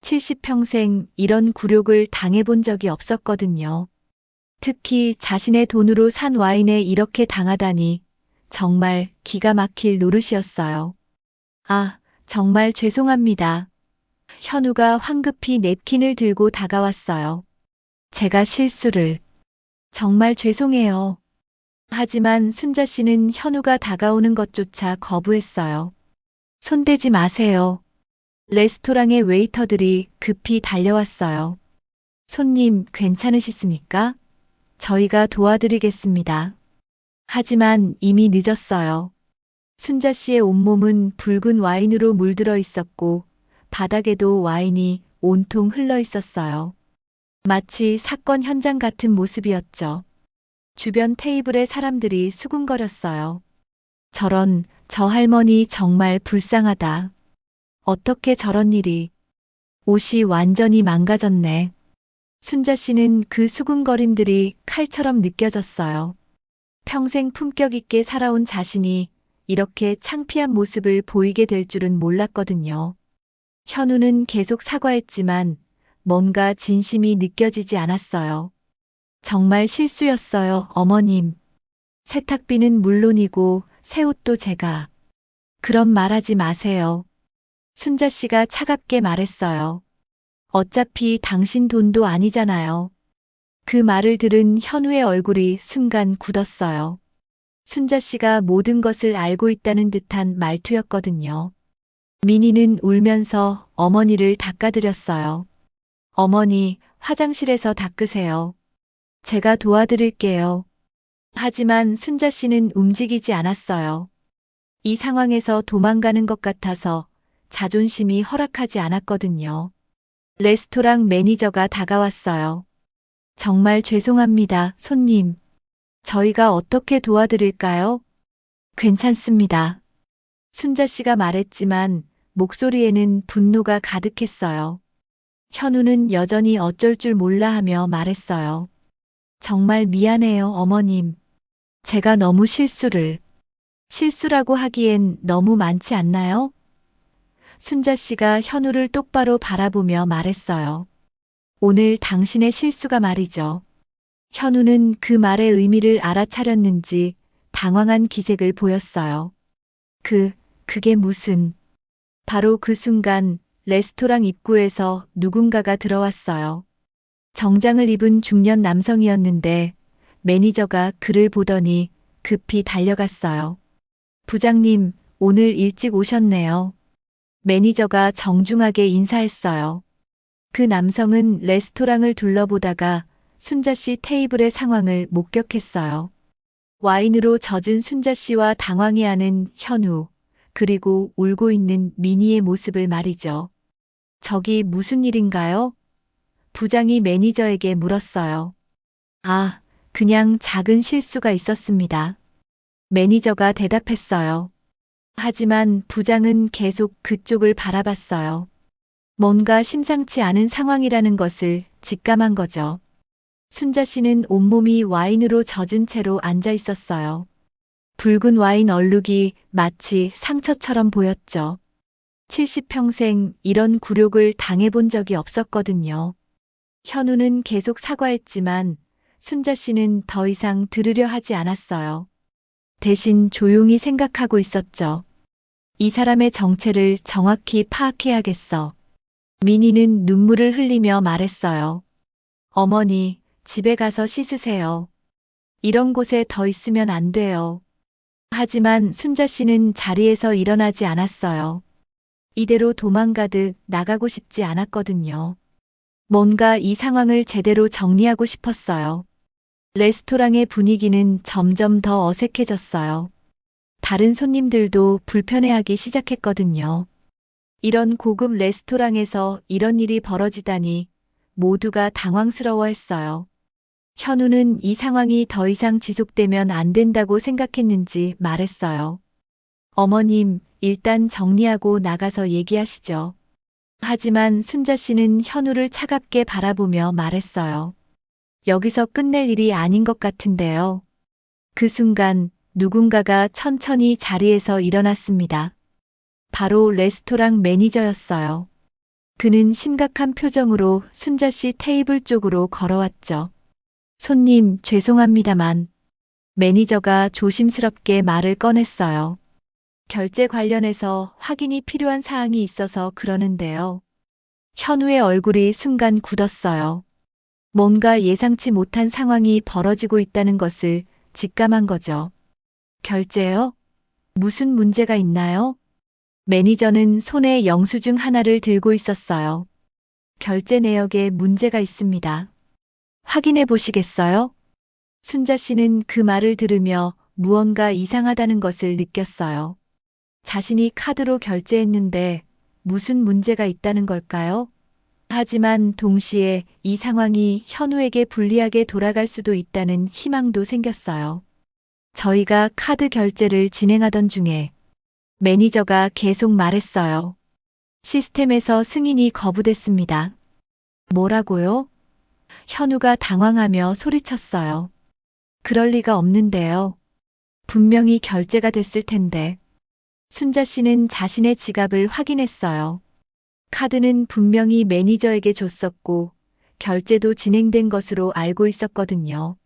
70평생 이런 굴욕을 당해본 적이 없었거든요. 특히 자신의 돈으로 산 와인에 이렇게 당하다니 정말 기가 막힐 노릇이었어요. 아, 정말 죄송합니다. 현우가 황급히 냅킨을 들고 다가왔어요. 제가 실수를. 정말 죄송해요. 하지만 순자 씨는 현우가 다가오는 것조차 거부했어요. 손대지 마세요. 레스토랑의 웨이터들이 급히 달려왔어요. 손님, 괜찮으시습니까? 저희가 도와드리겠습니다. 하지만 이미 늦었어요. 순자 씨의 온몸은 붉은 와인으로 물들어 있었고 바닥에도 와인이 온통 흘러 있었어요. 마치 사건 현장 같은 모습이었죠. 주변 테이블의 사람들이 수군거렸어요. 저런, 저 할머니 정말 불쌍하다. 어떻게 저런 일이. 옷이 완전히 망가졌네. 순자 씨는 그 수군거림들이 칼처럼 느껴졌어요. 평생 품격 있게 살아온 자신이 이렇게 창피한 모습을 보이게 될 줄은 몰랐거든요. 현우는 계속 사과했지만 뭔가 진심이 느껴지지 않았어요. 정말 실수였어요, 어머님. 세탁비는 물론이고 새 옷도 제가. 그런 말하지 마세요. 순자 씨가 차갑게 말했어요. 어차피 당신 돈도 아니잖아요. 그 말을 들은 현우의 얼굴이 순간 굳었어요. 순자 씨가 모든 것을 알고 있다는 듯한 말투였거든요. 미니는 울면서 어머니를 닦아드렸어요. 어머니, 화장실에서 닦으세요. 제가 도와드릴게요. 하지만 순자 씨는 움직이지 않았어요. 이 상황에서 도망가는 것 같아서 자존심이 허락하지 않았거든요. 레스토랑 매니저가 다가왔어요. 정말 죄송합니다, 손님. 저희가 어떻게 도와드릴까요? 괜찮습니다. 순자 씨가 말했지만 목소리에는 분노가 가득했어요. 현우는 여전히 어쩔 줄 몰라 하며 말했어요. 정말 미안해요, 어머님. 제가 너무 실수라고 하기엔 너무 많지 않나요? 순자 씨가 현우를 똑바로 바라보며 말했어요. 오늘 당신의 실수가 말이죠. 현우는 그 말의 의미를 알아차렸는지 당황한 기색을 보였어요. 그게 무슨. 바로 그 순간 레스토랑 입구에서 누군가가 들어왔어요. 정장을 입은 중년 남성이었는데 매니저가 그를 보더니 급히 달려갔어요. 부장님, 오늘 일찍 오셨네요. 매니저가 정중하게 인사했어요. 그 남성은 레스토랑을 둘러보다가 순자 씨 테이블의 상황을 목격했어요. 와인으로 젖은 순자 씨와 당황해하는 현우, 그리고 울고 있는 미니의 모습을 말이죠. 저기 무슨 일인가요? 부장이 매니저에게 물었어요. 아, 그냥 작은 실수가 있었습니다. 매니저가 대답했어요. 하지만 부장은 계속 그쪽을 바라봤어요. 뭔가 심상치 않은 상황이라는 것을 직감한 거죠. 순자 씨는 온몸이 와인으로 젖은 채로 앉아 있었어요. 붉은 와인 얼룩이 마치 상처처럼 보였죠. 70평생 이런 굴욕을 당해본 적이 없었거든요. 현우는 계속 사과했지만 순자 씨는 더 이상 들으려 하지 않았어요. 대신 조용히 생각하고 있었죠. 이 사람의 정체를 정확히 파악해야겠어. 민희는 눈물을 흘리며 말했어요. 어머니, 집에 가서 씻으세요. 이런 곳에 더 있으면 안 돼요. 하지만 순자 씨는 자리에서 일어나지 않았어요. 이대로 도망가듯 나가고 싶지 않았거든요. 뭔가 이 상황을 제대로 정리하고 싶었어요. 레스토랑의 분위기는 점점 더 어색해졌어요. 다른 손님들도 불편해하기 시작했거든요. 이런 고급 레스토랑에서 이런 일이 벌어지다니 모두가 당황스러워했어요. 현우는 이 상황이 더 이상 지속되면 안 된다고 생각했는지 말했어요. 어머님, 일단 정리하고 나가서 얘기하시죠. 하지만 순자 씨는 현우를 차갑게 바라보며 말했어요. 여기서 끝낼 일이 아닌 것 같은데요. 그 순간 누군가가 천천히 자리에서 일어났습니다. 바로 레스토랑 매니저였어요. 그는 심각한 표정으로 순자 씨 테이블 쪽으로 걸어왔죠. 손님, 죄송합니다만. 매니저가 조심스럽게 말을 꺼냈어요. 결제 관련해서 확인이 필요한 사항이 있어서 그러는데요. 현우의 얼굴이 순간 굳었어요. 뭔가 예상치 못한 상황이 벌어지고 있다는 것을 직감한 거죠. 결제요? 무슨 문제가 있나요? 매니저는 손에 영수증 하나를 들고 있었어요. 결제 내역에 문제가 있습니다. 확인해 보시겠어요? 순자 씨는 그 말을 들으며 무언가 이상하다는 것을 느꼈어요. 자신이 카드로 결제했는데 무슨 문제가 있다는 걸까요? 하지만 동시에 이 상황이 현우에게 불리하게 돌아갈 수도 있다는 희망도 생겼어요. 저희가 카드 결제를 진행하던 중에 매니저가 계속 말했어요. 시스템에서 승인이 거부됐습니다. 뭐라고요? 현우가 당황하며 소리쳤어요. 그럴 리가 없는데요. 분명히 결제가 됐을 텐데. 순자 씨는 자신의 지갑을 확인했어요. 카드는 분명히 매니저에게 줬었고 결제도 진행된 것으로 알고 있었거든요.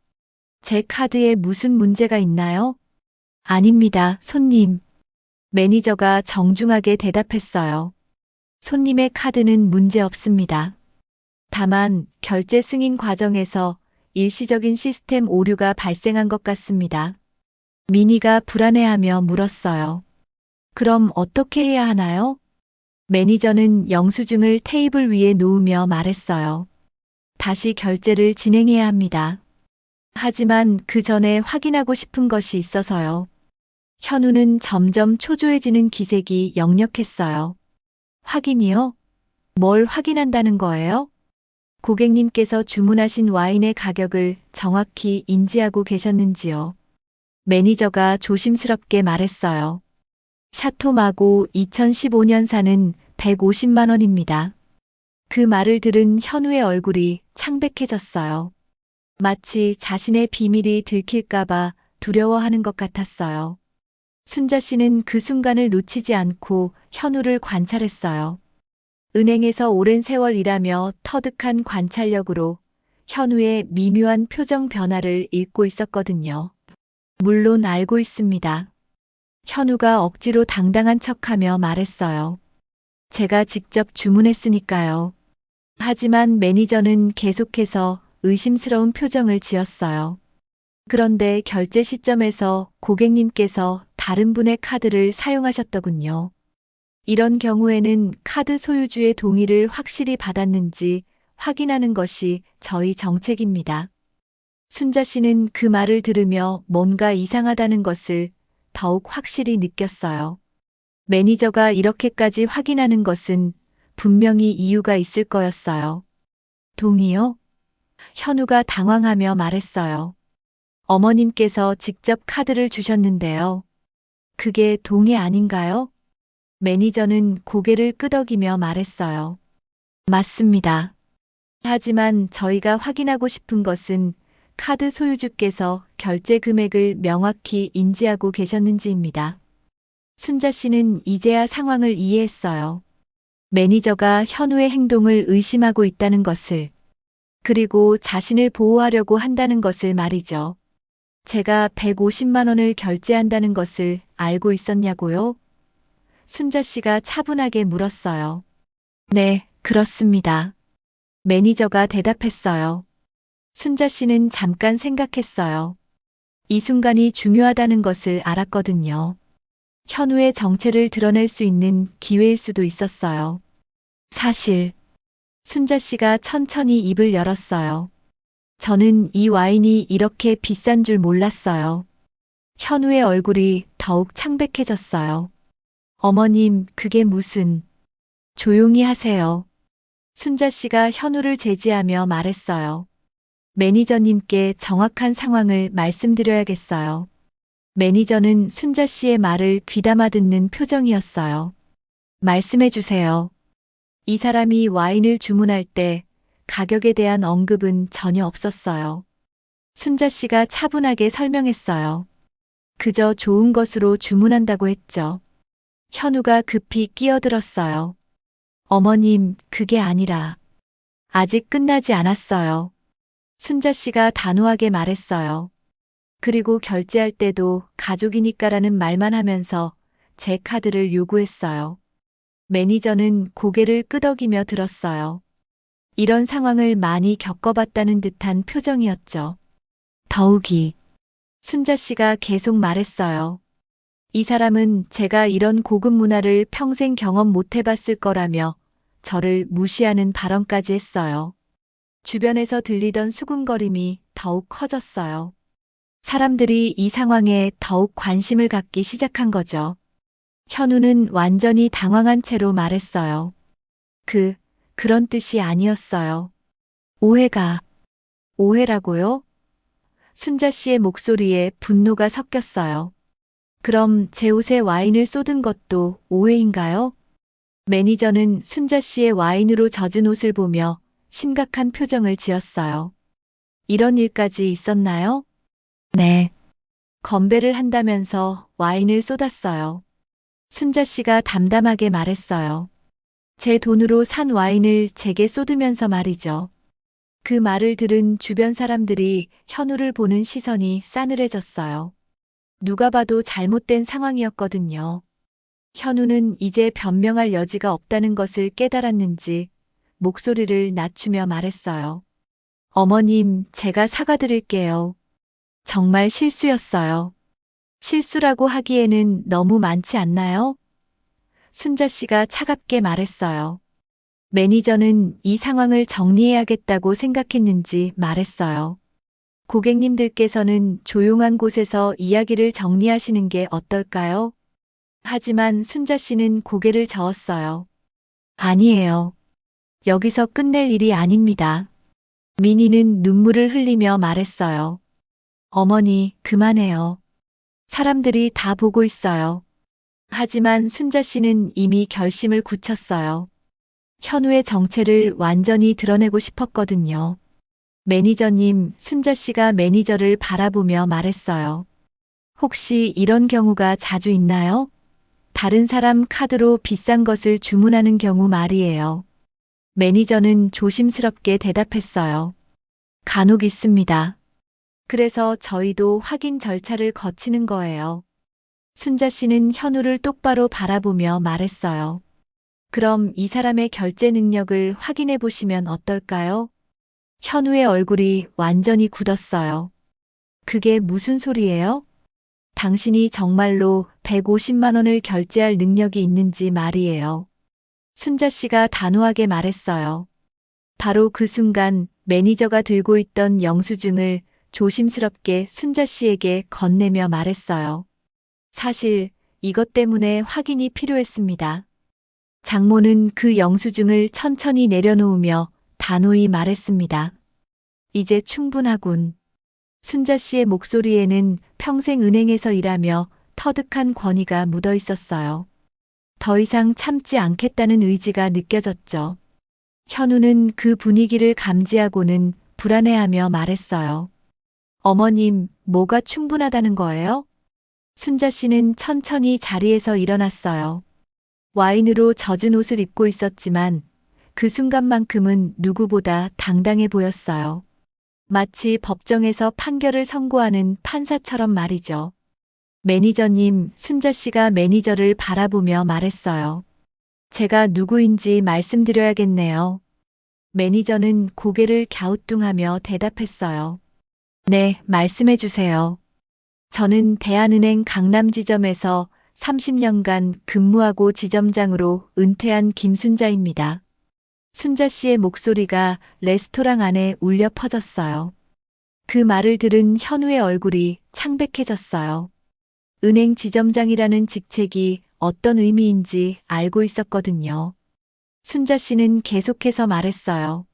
제 카드에 무슨 문제가 있나요? 아닙니다, 손님. 매니저가 정중하게 대답했어요. 손님의 카드는 문제 없습니다. 다만 결제 승인 과정에서 일시적인 시스템 오류가 발생한 것 같습니다. 미니가 불안해하며 물었어요. 그럼 어떻게 해야 하나요? 매니저는 영수증을 테이블 위에 놓으며 말했어요. 다시 결제를 진행해야 합니다. 하지만 그 전에 확인하고 싶은 것이 있어서요. 현우는 점점 초조해지는 기색이 역력했어요. 확인이요? 뭘 확인한다는 거예요? 고객님께서 주문하신 와인의 가격을 정확히 인지하고 계셨는지요? 매니저가 조심스럽게 말했어요. 샤토마고 2015년산은 150만 원입니다. 그 말을 들은 현우의 얼굴이 창백해졌어요. 마치 자신의 비밀이 들킬까봐 두려워하는 것 같았어요. 순자 씨는 그 순간을 놓치지 않고 현우를 관찰했어요. 은행에서 오랜 세월 일하며 터득한 관찰력으로 현우의 미묘한 표정 변화를 읽고 있었거든요. 물론 알고 있습니다. 현우가 억지로 당당한 척하며 말했어요. 제가 직접 주문했으니까요. 하지만 매니저는 계속해서 의심스러운 표정을 지었어요. 그런데 결제 시점에서 고객님께서 다른 분의 카드를 사용하셨더군요. 이런 경우에는 카드 소유주의 동의를 확실히 받았는지 확인하는 것이 저희 정책입니다. 순자 씨는 그 말을 들으며 뭔가 이상하다는 것을 더욱 확실히 느꼈어요. 매니저가 이렇게까지 확인하는 것은 분명히 이유가 있을 거였어요. 동의요? 현우가 당황하며 말했어요. 어머님께서 직접 카드를 주셨는데요. 그게 동의 아닌가요? 매니저는 고개를 끄덕이며 말했어요. 맞습니다. 하지만 저희가 확인하고 싶은 것은 카드 소유주께서 결제 금액을 명확히 인지하고 계셨는지입니다. 순자 씨는 이제야 상황을 이해했어요. 매니저가 현우의 행동을 의심하고 있다는 것을, 그리고 자신을 보호하려고 한다는 것을 말이죠. 제가 150만 원을 결제한다는 것을 알고 있었냐고요? 순자 씨가 차분하게 물었어요. 네, 그렇습니다. 매니저가 대답했어요. 순자 씨는 잠깐 생각했어요. 이 순간이 중요하다는 것을 알았거든요. 현우의 정체를 드러낼 수 있는 기회일 수도 있었어요. 사실, 순자 씨가 천천히 입을 열었어요. 저는 이 와인이 이렇게 비싼 줄 몰랐어요. 현우의 얼굴이 더욱 창백해졌어요. 어머님, 그게 무슨... 조용히 하세요. 순자 씨가 현우를 제지하며 말했어요. 매니저님께 정확한 상황을 말씀드려야겠어요. 매니저는 순자 씨의 말을 귀담아 듣는 표정이었어요. 말씀해 주세요. 이 사람이 와인을 주문할 때 가격에 대한 언급은 전혀 없었어요. 순자 씨가 차분하게 설명했어요. 그저 좋은 것으로 주문한다고 했죠. 현우가 급히 끼어들었어요. 어머님, 그게 아니라 아직 끝나지 않았어요. 순자 씨가 단호하게 말했어요. 그리고 결제할 때도 가족이니까라는 말만 하면서 제 카드를 요구했어요. 매니저는 고개를 끄덕이며 들었어요. 이런 상황을 많이 겪어봤다는 듯한 표정이었죠. 더욱이 순자 씨가 계속 말했어요. 이 사람은 제가 이런 고급 문화를 평생 경험 못 해봤을 거라며 저를 무시하는 발언까지 했어요. 주변에서 들리던 수군거림이 더욱 커졌어요. 사람들이 이 상황에 더욱 관심을 갖기 시작한 거죠. 현우는 완전히 당황한 채로 말했어요. 그런 뜻이 아니었어요. 오해라고요? 순자 씨의 목소리에 분노가 섞였어요. 그럼 제 옷에 와인을 쏟은 것도 오해인가요? 매니저는 순자 씨의 와인으로 젖은 옷을 보며 심각한 표정을 지었어요. 이런 일까지 있었나요? 네. 건배를 한다면서 와인을 쏟았어요. 순자 씨가 담담하게 말했어요. 제 돈으로 산 와인을 제게 쏟으면서 말이죠. 그 말을 들은 주변 사람들이 현우를 보는 시선이 싸늘해졌어요. 누가 봐도 잘못된 상황이었거든요. 현우는 이제 변명할 여지가 없다는 것을 깨달았는지 목소리를 낮추며 말했어요. 어머님, 제가 사과드릴게요. 정말 실수였어요. 실수라고 하기에는 너무 많지 않나요? 순자 씨가 차갑게 말했어요. 매니저는 이 상황을 정리해야겠다고 생각했는지 말했어요. 고객님들께서는 조용한 곳에서 이야기를 정리하시는 게 어떨까요? 하지만 순자 씨는 고개를 저었어요. 아니에요. 여기서 끝낼 일이 아닙니다. 민희는 눈물을 흘리며 말했어요. 어머니, 그만해요. 사람들이 다 보고 있어요. 하지만 순자 씨는 이미 결심을 굳혔어요. 현우의 정체를 완전히 드러내고 싶었거든요. 매니저님, 순자 씨가 매니저를 바라보며 말했어요. 혹시 이런 경우가 자주 있나요? 다른 사람 카드로 비싼 것을 주문하는 경우 말이에요. 매니저는 조심스럽게 대답했어요. 간혹 있습니다. 그래서 저희도 확인 절차를 거치는 거예요. 순자 씨는 현우를 똑바로 바라보며 말했어요. 그럼 이 사람의 결제 능력을 확인해 보시면 어떨까요? 현우의 얼굴이 완전히 굳었어요. 그게 무슨 소리예요? 당신이 정말로 150만 원을 결제할 능력이 있는지 말이에요. 순자 씨가 단호하게 말했어요. 바로 그 순간 매니저가 들고 있던 영수증을 조심스럽게 순자 씨에게 건네며 말했어요. 사실 이것 때문에 확인이 필요했습니다. 장모는 그 영수증을 천천히 내려놓으며 단호히 말했습니다. 이제 충분하군. 순자 씨의 목소리에는 평생 은행에서 일하며 터득한 권위가 묻어 있었어요. 더 이상 참지 않겠다는 의지가 느껴졌죠. 현우는 그 분위기를 감지하고는 불안해하며 말했어요. 어머님, 뭐가 충분하다는 거예요? 순자 씨는 천천히 자리에서 일어났어요. 와인으로 젖은 옷을 입고 있었지만 그 순간만큼은 누구보다 당당해 보였어요. 마치 법정에서 판결을 선고하는 판사처럼 말이죠. 매니저님, 순자 씨가 매니저를 바라보며 말했어요. 제가 누구인지 말씀드려야겠네요. 매니저는 고개를 갸우뚱하며 대답했어요. 네, 말씀해 주세요. 저는 대한은행 강남지점에서 30년간 근무하고 지점장으로 은퇴한 김순자입니다. 순자 씨의 목소리가 레스토랑 안에 울려 퍼졌어요. 그 말을 들은 현우의 얼굴이 창백해졌어요. 은행 지점장이라는 직책이 어떤 의미인지 알고 있었거든요. 순자 씨는 계속해서 말했어요.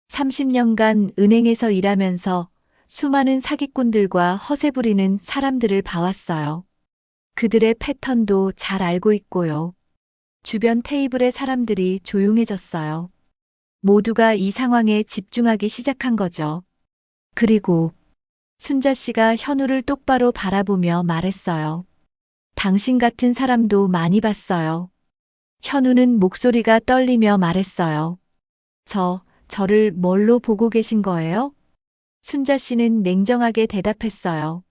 30년간 은행에서 일하면서 수많은 사기꾼들과 허세 부리는 사람들을 봐왔어요. 그들의 패턴도 잘 알고 있고요. 주변 테이블의 사람들이 조용해졌어요. 모두가 이 상황에 집중하기 시작한 거죠. 그리고 순자 씨가 현우를 똑바로 바라보며 말했어요. 당신 같은 사람도 많이 봤어요. 현우는 목소리가 떨리며 말했어요. 저를 뭘로 보고 계신 거예요? 순자 씨는 냉정하게 대답했어요.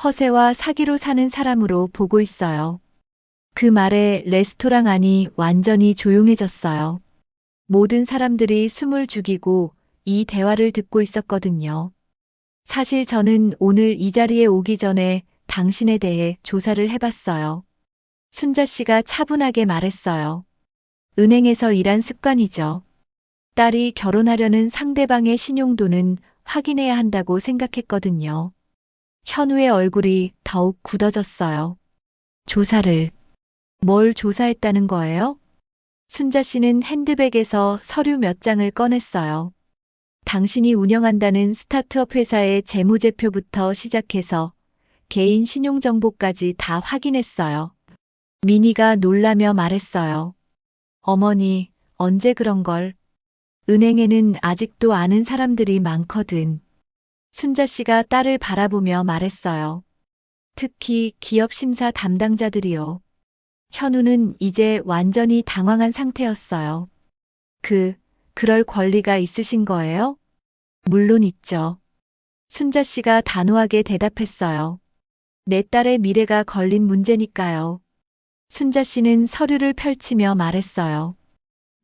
허세와 사기로 사는 사람으로 보고 있어요. 그 말에 레스토랑 안이 완전히 조용해졌어요. 모든 사람들이 숨을 죽이고 이 대화를 듣고 있었거든요. 사실 저는 오늘 이 자리에 오기 전에 당신에 대해 조사를 해봤어요. 순자 씨가 차분하게 말했어요. 은행에서 일한 습관이죠. 딸이 결혼하려는 상대방의 신용도는 확인해야 한다고 생각했거든요. 현우의 얼굴이 더욱 굳어졌어요. 조사를. 뭘 조사했다는 거예요? 순자 씨는 핸드백에서 서류 몇 장을 꺼냈어요. 당신이 운영한다는 스타트업 회사의 재무제표부터 시작해서 개인 신용정보까지 다 확인했어요. 미니가 놀라며 말했어요. 어머니, 언제 그런 걸? 은행에는 아직도 아는 사람들이 많거든. 순자 씨가 딸을 바라보며 말했어요. 특히 기업 심사 담당자들이요. 현우는 이제 완전히 당황한 상태였어요. 그럴 권리가 있으신 거예요? 물론 있죠. 순자 씨가 단호하게 대답했어요. 내 딸의 미래가 걸린 문제니까요. 순자 씨는 서류를 펼치며 말했어요.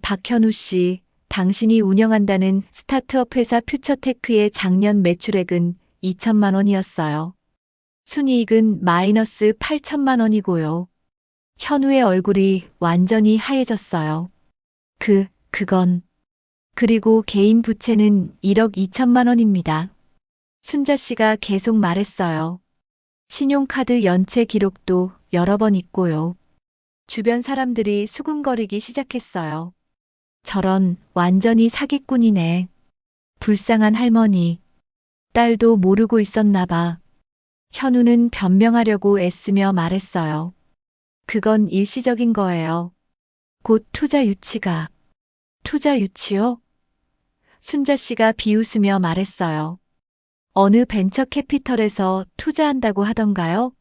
박현우 씨, 당신이 운영한다는 스타트업 회사 퓨처테크의 작년 매출액은 2천만 원이었어요. 순이익은 마이너스 8천만 원이고요. 현우의 얼굴이 완전히 하얘졌어요. 그건. 그리고 개인 부채는 1억 2천만 원입니다. 순자 씨가 계속 말했어요. 신용카드 연체 기록도 여러 번 있고요. 주변 사람들이 수군거리기 시작했어요. 저런 완전히 사기꾼이네. 불쌍한 할머니. 딸도 모르고 있었나 봐. 현우는 변명하려고 애쓰며 말했어요. 그건 일시적인 거예요. 곧 투자 유치가. 투자 유치요? 순자 씨가 비웃으며 말했어요. 어느 벤처 캐피털에서 투자한다고 하던가요?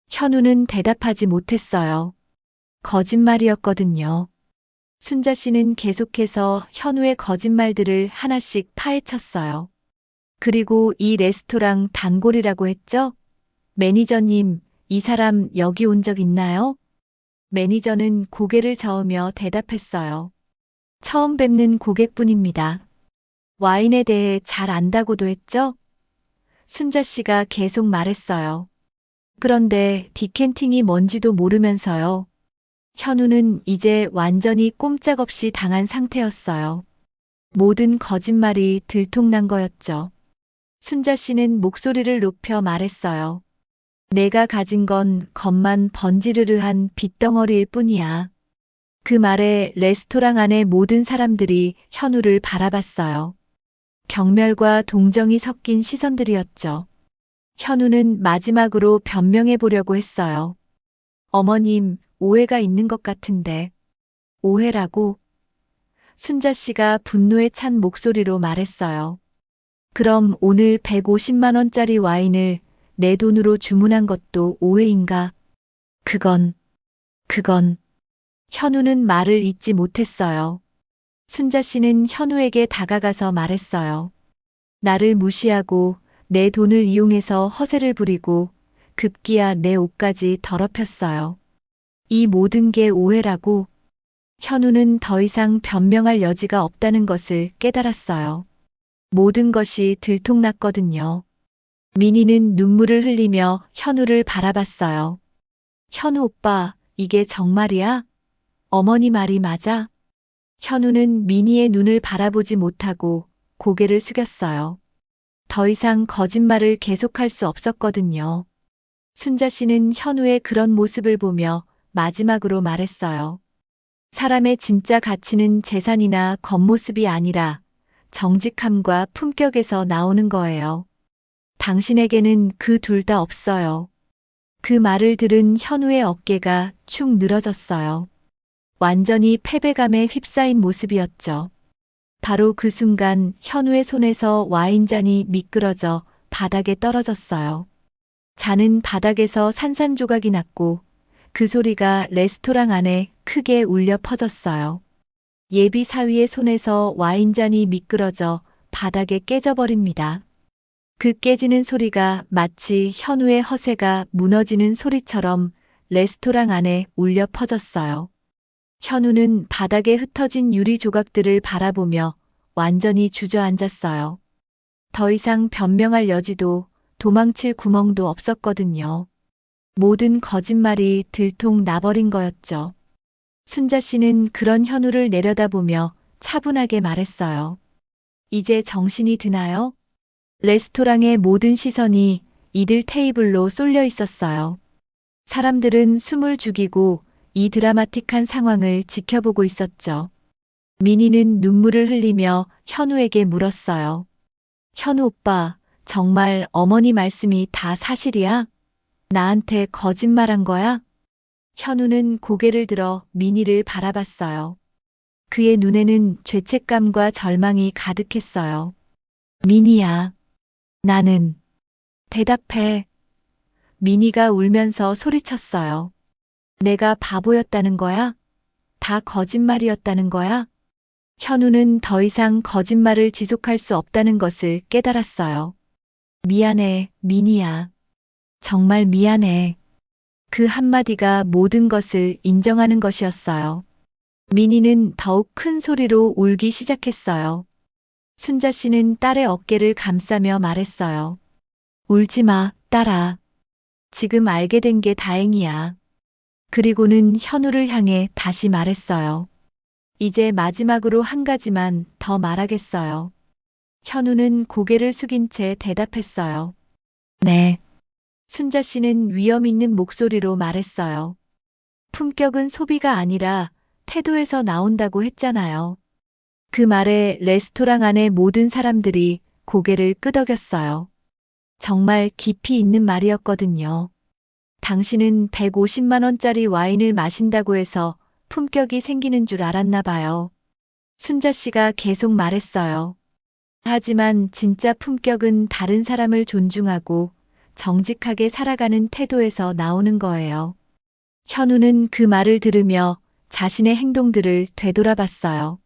현우는 대답하지 못했어요. 거짓말이었거든요. 순자 씨는 계속해서 현우의 거짓말들을 하나씩 파헤쳤어요. 그리고 이 레스토랑 단골이라고 했죠? 매니저님, 이 사람 여기 온 적 있나요? 매니저는 고개를 저으며 대답했어요. 처음 뵙는 고객분입니다. 와인에 대해 잘 안다고도 했죠? 순자 씨가 계속 말했어요. 그런데 디캔팅이 뭔지도 모르면서요. 현우는 이제 완전히 꼼짝없이 당한 상태였어요. 모든 거짓말이 들통난 거였죠. 순자 씨는 목소리를 높여 말했어요. 내가 가진 건 겉만 번지르르한 빚덩어리일 뿐이야. 그 말에 레스토랑 안의 모든 사람들이 현우를 바라봤어요. 경멸과 동정이 섞인 시선들이었죠. 현우는 마지막으로 변명해 보려고 했어요. 어머님, 오해가 있는 것 같은데. 오해라고? 순자 씨가 분노에 찬 목소리로 말했어요. 그럼 오늘 150만 원짜리 와인을 내 돈으로 주문한 것도 오해인가? 그건. 현우는 말을 잇지 못했어요. 순자 씨는 현우에게 다가가서 말했어요. 나를 무시하고 내 돈을 이용해서 허세를 부리고 급기야 내 옷까지 더럽혔어요. 이 모든 게 오해라고. 현우는 더 이상 변명할 여지가 없다는 것을 깨달았어요. 모든 것이 들통났거든요. 민희는 눈물을 흘리며 현우를 바라봤어요. 현우 오빠, 이게 정말이야? 어머니 말이 맞아? 현우는 민희의 눈을 바라보지 못하고 고개를 숙였어요. 더 이상 거짓말을 계속할 수 없었거든요. 순자 씨는 현우의 그런 모습을 보며 마지막으로 말했어요. 사람의 진짜 가치는 재산이나 겉모습이 아니라 정직함과 품격에서 나오는 거예요. 당신에게는 그 둘 다 없어요. 그 말을 들은 현우의 어깨가 축 늘어졌어요. 완전히 패배감에 휩싸인 모습이었죠. 바로 그 순간 현우의 손에서 와인잔이 미끄러져 바닥에 떨어졌어요. 잔은 바닥에서 산산조각이 났고 그 소리가 레스토랑 안에 크게 울려 퍼졌어요. 예비 사위의 손에서 와인잔이 미끄러져 바닥에 깨져버립니다. 그 깨지는 소리가 마치 현우의 허세가 무너지는 소리처럼 레스토랑 안에 울려 퍼졌어요. 현우는 바닥에 흩어진 유리 조각들을 바라보며 완전히 주저앉았어요. 더 이상 변명할 여지도 도망칠 구멍도 없었거든요. 모든 거짓말이 들통 나버린 거였죠. 순자 씨는 그런 현우를 내려다보며 차분하게 말했어요. 이제 정신이 드나요? 레스토랑의 모든 시선이 이들 테이블로 쏠려 있었어요. 사람들은 숨을 죽이고 이 드라마틱한 상황을 지켜보고 있었죠. 민희는 눈물을 흘리며 현우에게 물었어요. 현우 오빠, 정말 어머니 말씀이 다 사실이야? 나한테 거짓말한 거야? 현우는 고개를 들어 민희를 바라봤어요. 그의 눈에는 죄책감과 절망이 가득했어요. 민희야, 나는. 대답해. 민희가 울면서 소리쳤어요. 내가 바보였다는 거야? 다 거짓말이었다는 거야? 현우는 더 이상 거짓말을 지속할 수 없다는 것을 깨달았어요. 미안해, 민희야. 정말 미안해. 그 한마디가 모든 것을 인정하는 것이었어요. 민희는 더욱 큰 소리로 울기 시작했어요. 순자 씨는 딸의 어깨를 감싸며 말했어요. 울지 마, 딸아. 지금 알게 된 게 다행이야. 그리고는 현우를 향해 다시 말했어요. 이제 마지막으로 한 가지만 더 말하겠어요. 현우는 고개를 숙인 채 대답했어요. 네. 순자 씨는 위험 있는 목소리로 말했어요. 품격은 소비가 아니라 태도에서 나온다고 했잖아요. 그 말에 레스토랑 안의 모든 사람들이 고개를 끄덕였어요. 정말 깊이 있는 말이었거든요. 당신은 150만 원짜리 와인을 마신다고 해서 품격이 생기는 줄 알았나 봐요. 순자 씨가 계속 말했어요. 하지만 진짜 품격은 다른 사람을 존중하고 정직하게 살아가는 태도에서 나오는 거예요. 현우는 그 말을 들으며 자신의 행동들을 되돌아봤어요.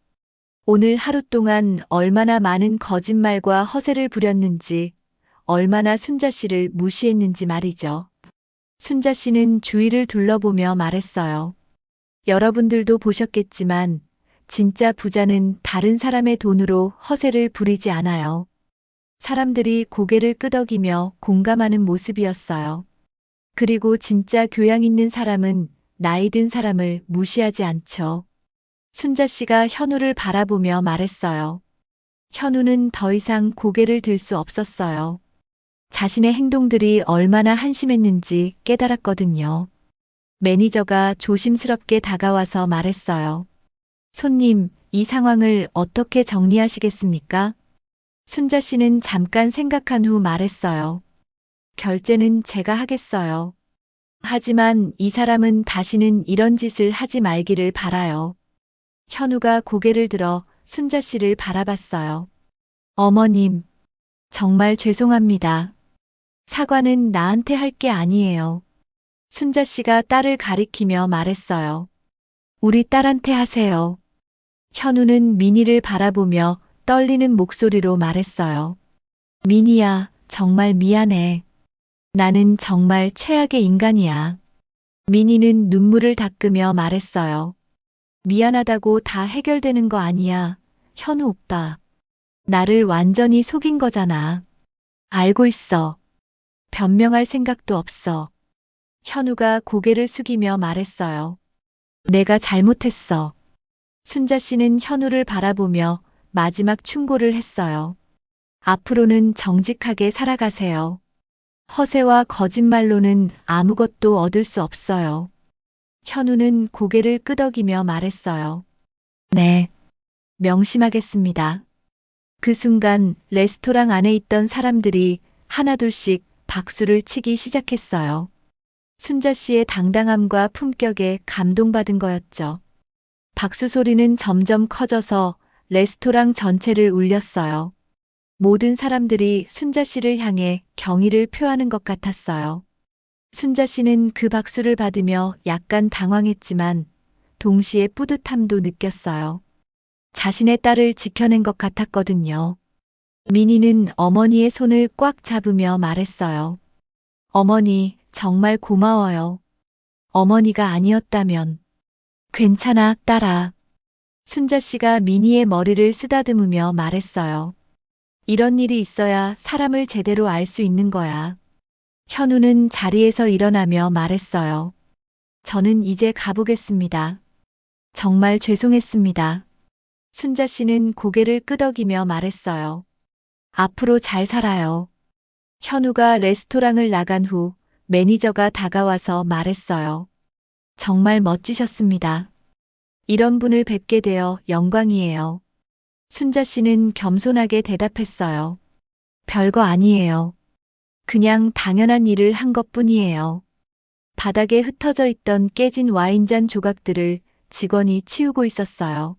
오늘 하루 동안 얼마나 많은 거짓말과 허세를 부렸는지, 얼마나 순자 씨를 무시했는지 말이죠. 순자 씨는 주위를 둘러보며 말했어요. 여러분들도 보셨겠지만 진짜 부자는 다른 사람의 돈으로 허세를 부리지 않아요. 사람들이 고개를 끄덕이며 공감하는 모습이었어요. 그리고 진짜 교양 있는 사람은 나이 든 사람을 무시하지 않죠. 순자 씨가 현우를 바라보며 말했어요. 현우는 더 이상 고개를 들 수 없었어요. 자신의 행동들이 얼마나 한심했는지 깨달았거든요. 매니저가 조심스럽게 다가와서 말했어요. 손님, 이 상황을 어떻게 정리하시겠습니까? 순자 씨는 잠깐 생각한 후 말했어요. 결제는 제가 하겠어요. 하지만 이 사람은 다시는 이런 짓을 하지 말기를 바라요. 현우가 고개를 들어 순자 씨를 바라봤어요. 어머님, 정말 죄송합니다. 사과는 나한테 할 게 아니에요. 순자 씨가 딸을 가리키며 말했어요. 우리 딸한테 하세요. 현우는 미니를 바라보며 떨리는 목소리로 말했어요. 미니야, 정말 미안해. 나는 정말 최악의 인간이야. 미니는 눈물을 닦으며 말했어요. 미안하다고 다 해결되는 거 아니야. 현우 오빠. 나를 완전히 속인 거잖아. 알고 있어. 변명할 생각도 없어. 현우가 고개를 숙이며 말했어요. 내가 잘못했어. 순자 씨는 현우를 바라보며 마지막 충고를 했어요. 앞으로는 정직하게 살아가세요. 허세와 거짓말로는 아무것도 얻을 수 없어요. 현우는 고개를 끄덕이며 말했어요. 네. 명심하겠습니다. 그 순간 레스토랑 안에 있던 사람들이 하나둘씩 박수를 치기 시작했어요. 순자 씨의 당당함과 품격에 감동받은 거였죠. 박수 소리는 점점 커져서 레스토랑 전체를 울렸어요. 모든 사람들이 순자 씨를 향해 경의를 표하는 것 같았어요. 순자 씨는 그 박수를 받으며 약간 당황했지만 동시에 뿌듯함도 느꼈어요. 자신의 딸을 지켜낸 것 같았거든요. 미니는 어머니의 손을 꽉 잡으며 말했어요. 어머니, 정말 고마워요. 어머니가 아니었다면. 괜찮아, 딸아. 순자 씨가 미니의 머리를 쓰다듬으며 말했어요. 이런 일이 있어야 사람을 제대로 알 수 있는 거야. 현우는 자리에서 일어나며 말했어요. 저는 이제 가보겠습니다. 정말 죄송했습니다. 순자 씨는 고개를 끄덕이며 말했어요. 앞으로 잘 살아요. 현우가 레스토랑을 나간 후 매니저가 다가와서 말했어요. 정말 멋지셨습니다. 이런 분을 뵙게 되어 영광이에요. 순자 씨는 겸손하게 대답했어요. 별거 아니에요. 그냥 당연한 일을 한 것뿐이에요. 바닥에 흩어져 있던 깨진 와인잔 조각들을 직원이 치우고 있었어요.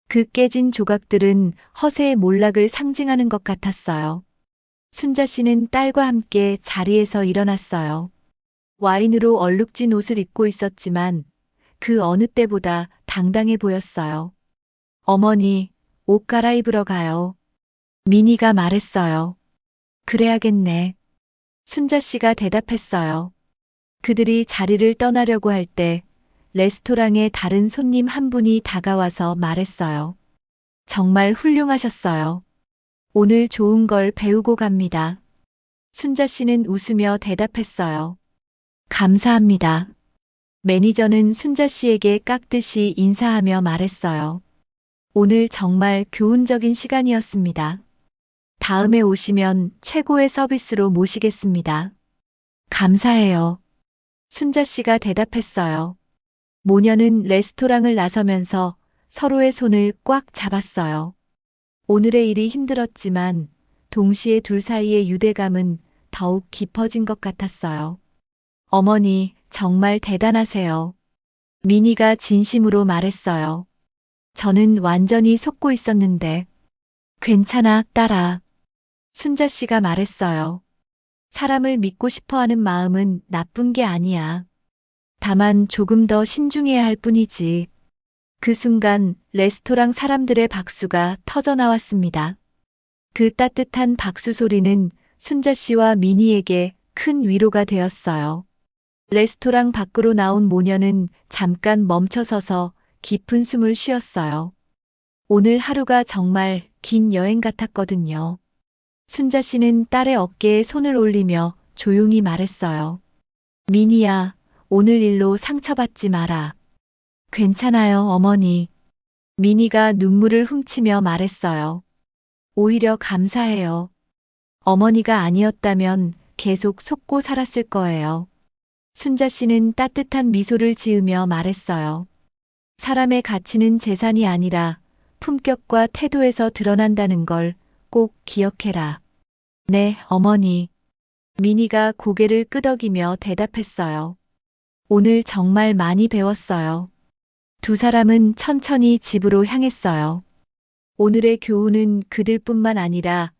그 깨진 조각들은 허세의 몰락을 상징하는 것 같았어요. 순자 씨는 딸과 함께 자리에서 일어났어요. 와인으로 얼룩진 옷을 입고 있었지만 그 어느 때보다 당당해 보였어요. 어머니, 옷 갈아입으러 가요. 미니가 말했어요. 그래야겠네. 순자 씨가 대답했어요. 그들이 자리를 떠나려고 할 때 레스토랑에 다른 손님 한 분이 다가와서 말했어요. 정말 훌륭하셨어요. 오늘 좋은 걸 배우고 갑니다. 순자 씨는 웃으며 대답했어요. 감사합니다. 매니저는 순자 씨에게 깍듯이 인사하며 말했어요. 오늘 정말 교훈적인 시간이었습니다. 다음에 오시면 최고의 서비스로 모시겠습니다. 감사해요. 순자 씨가 대답했어요. 모녀는 레스토랑을 나서면서 서로의 손을 꽉 잡았어요. 오늘의 일이 힘들었지만 동시에 둘 사이의 유대감은 더욱 깊어진 것 같았어요. 어머니, 정말 대단하세요. 미니가 진심으로 말했어요. 저는 완전히 속고 있었는데. 괜찮아, 딸아. 순자 씨가 말했어요. 사람을 믿고 싶어 하는 마음은 나쁜 게 아니야. 다만 조금 더 신중해야 할 뿐이지. 그 순간 레스토랑 사람들의 박수가 터져 나왔습니다. 그 따뜻한 박수 소리는 순자 씨와 미니에게 큰 위로가 되었어요. 레스토랑 밖으로 나온 모녀는 잠깐 멈춰서서 깊은 숨을 쉬었어요. 오늘 하루가 정말 긴 여행 같았거든요. 순자 씨는 딸의 어깨에 손을 올리며 조용히 말했어요. 민희야, 오늘 일로 상처받지 마라. 괜찮아요, 어머니. 민희가 눈물을 훔치며 말했어요. 오히려 감사해요. 어머니가 아니었다면 계속 속고 살았을 거예요. 순자 씨는 따뜻한 미소를 지으며 말했어요. 사람의 가치는 재산이 아니라 품격과 태도에서 드러난다는 걸 꼭 기억해라. 네, 어머니. 민희가 고개를 끄덕이며 대답했어요. 오늘 정말 많이 배웠어요. 두 사람은 천천히 집으로 향했어요. 오늘의 교훈은 그들뿐만 아니라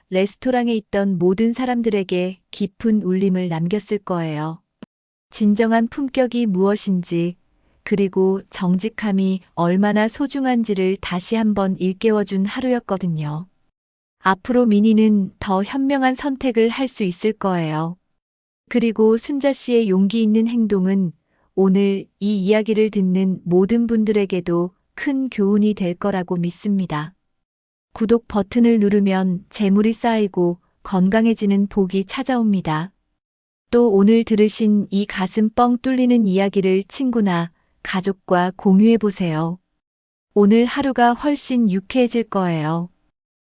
레스토랑에 있던 모든 사람들에게 깊은 울림을 남겼을 거예요. 진정한 품격이 무엇인지, 그리고 정직함이 얼마나 소중한지를 다시 한번 일깨워준 하루였거든요. 앞으로 민희는 더 현명한 선택을 할 수 있을 거예요. 그리고 순자 씨의 용기 있는 행동은 오늘 이 이야기를 듣는 모든 분들에게도 큰 교훈이 될 거라고 믿습니다. 구독 버튼을 누르면 재물이 쌓이고 건강해지는 복이 찾아옵니다. 또 오늘 들으신 이 가슴 뻥 뚫리는 이야기를 친구나 가족과 공유해 보세요. 오늘 하루가 훨씬 유쾌해질 거예요.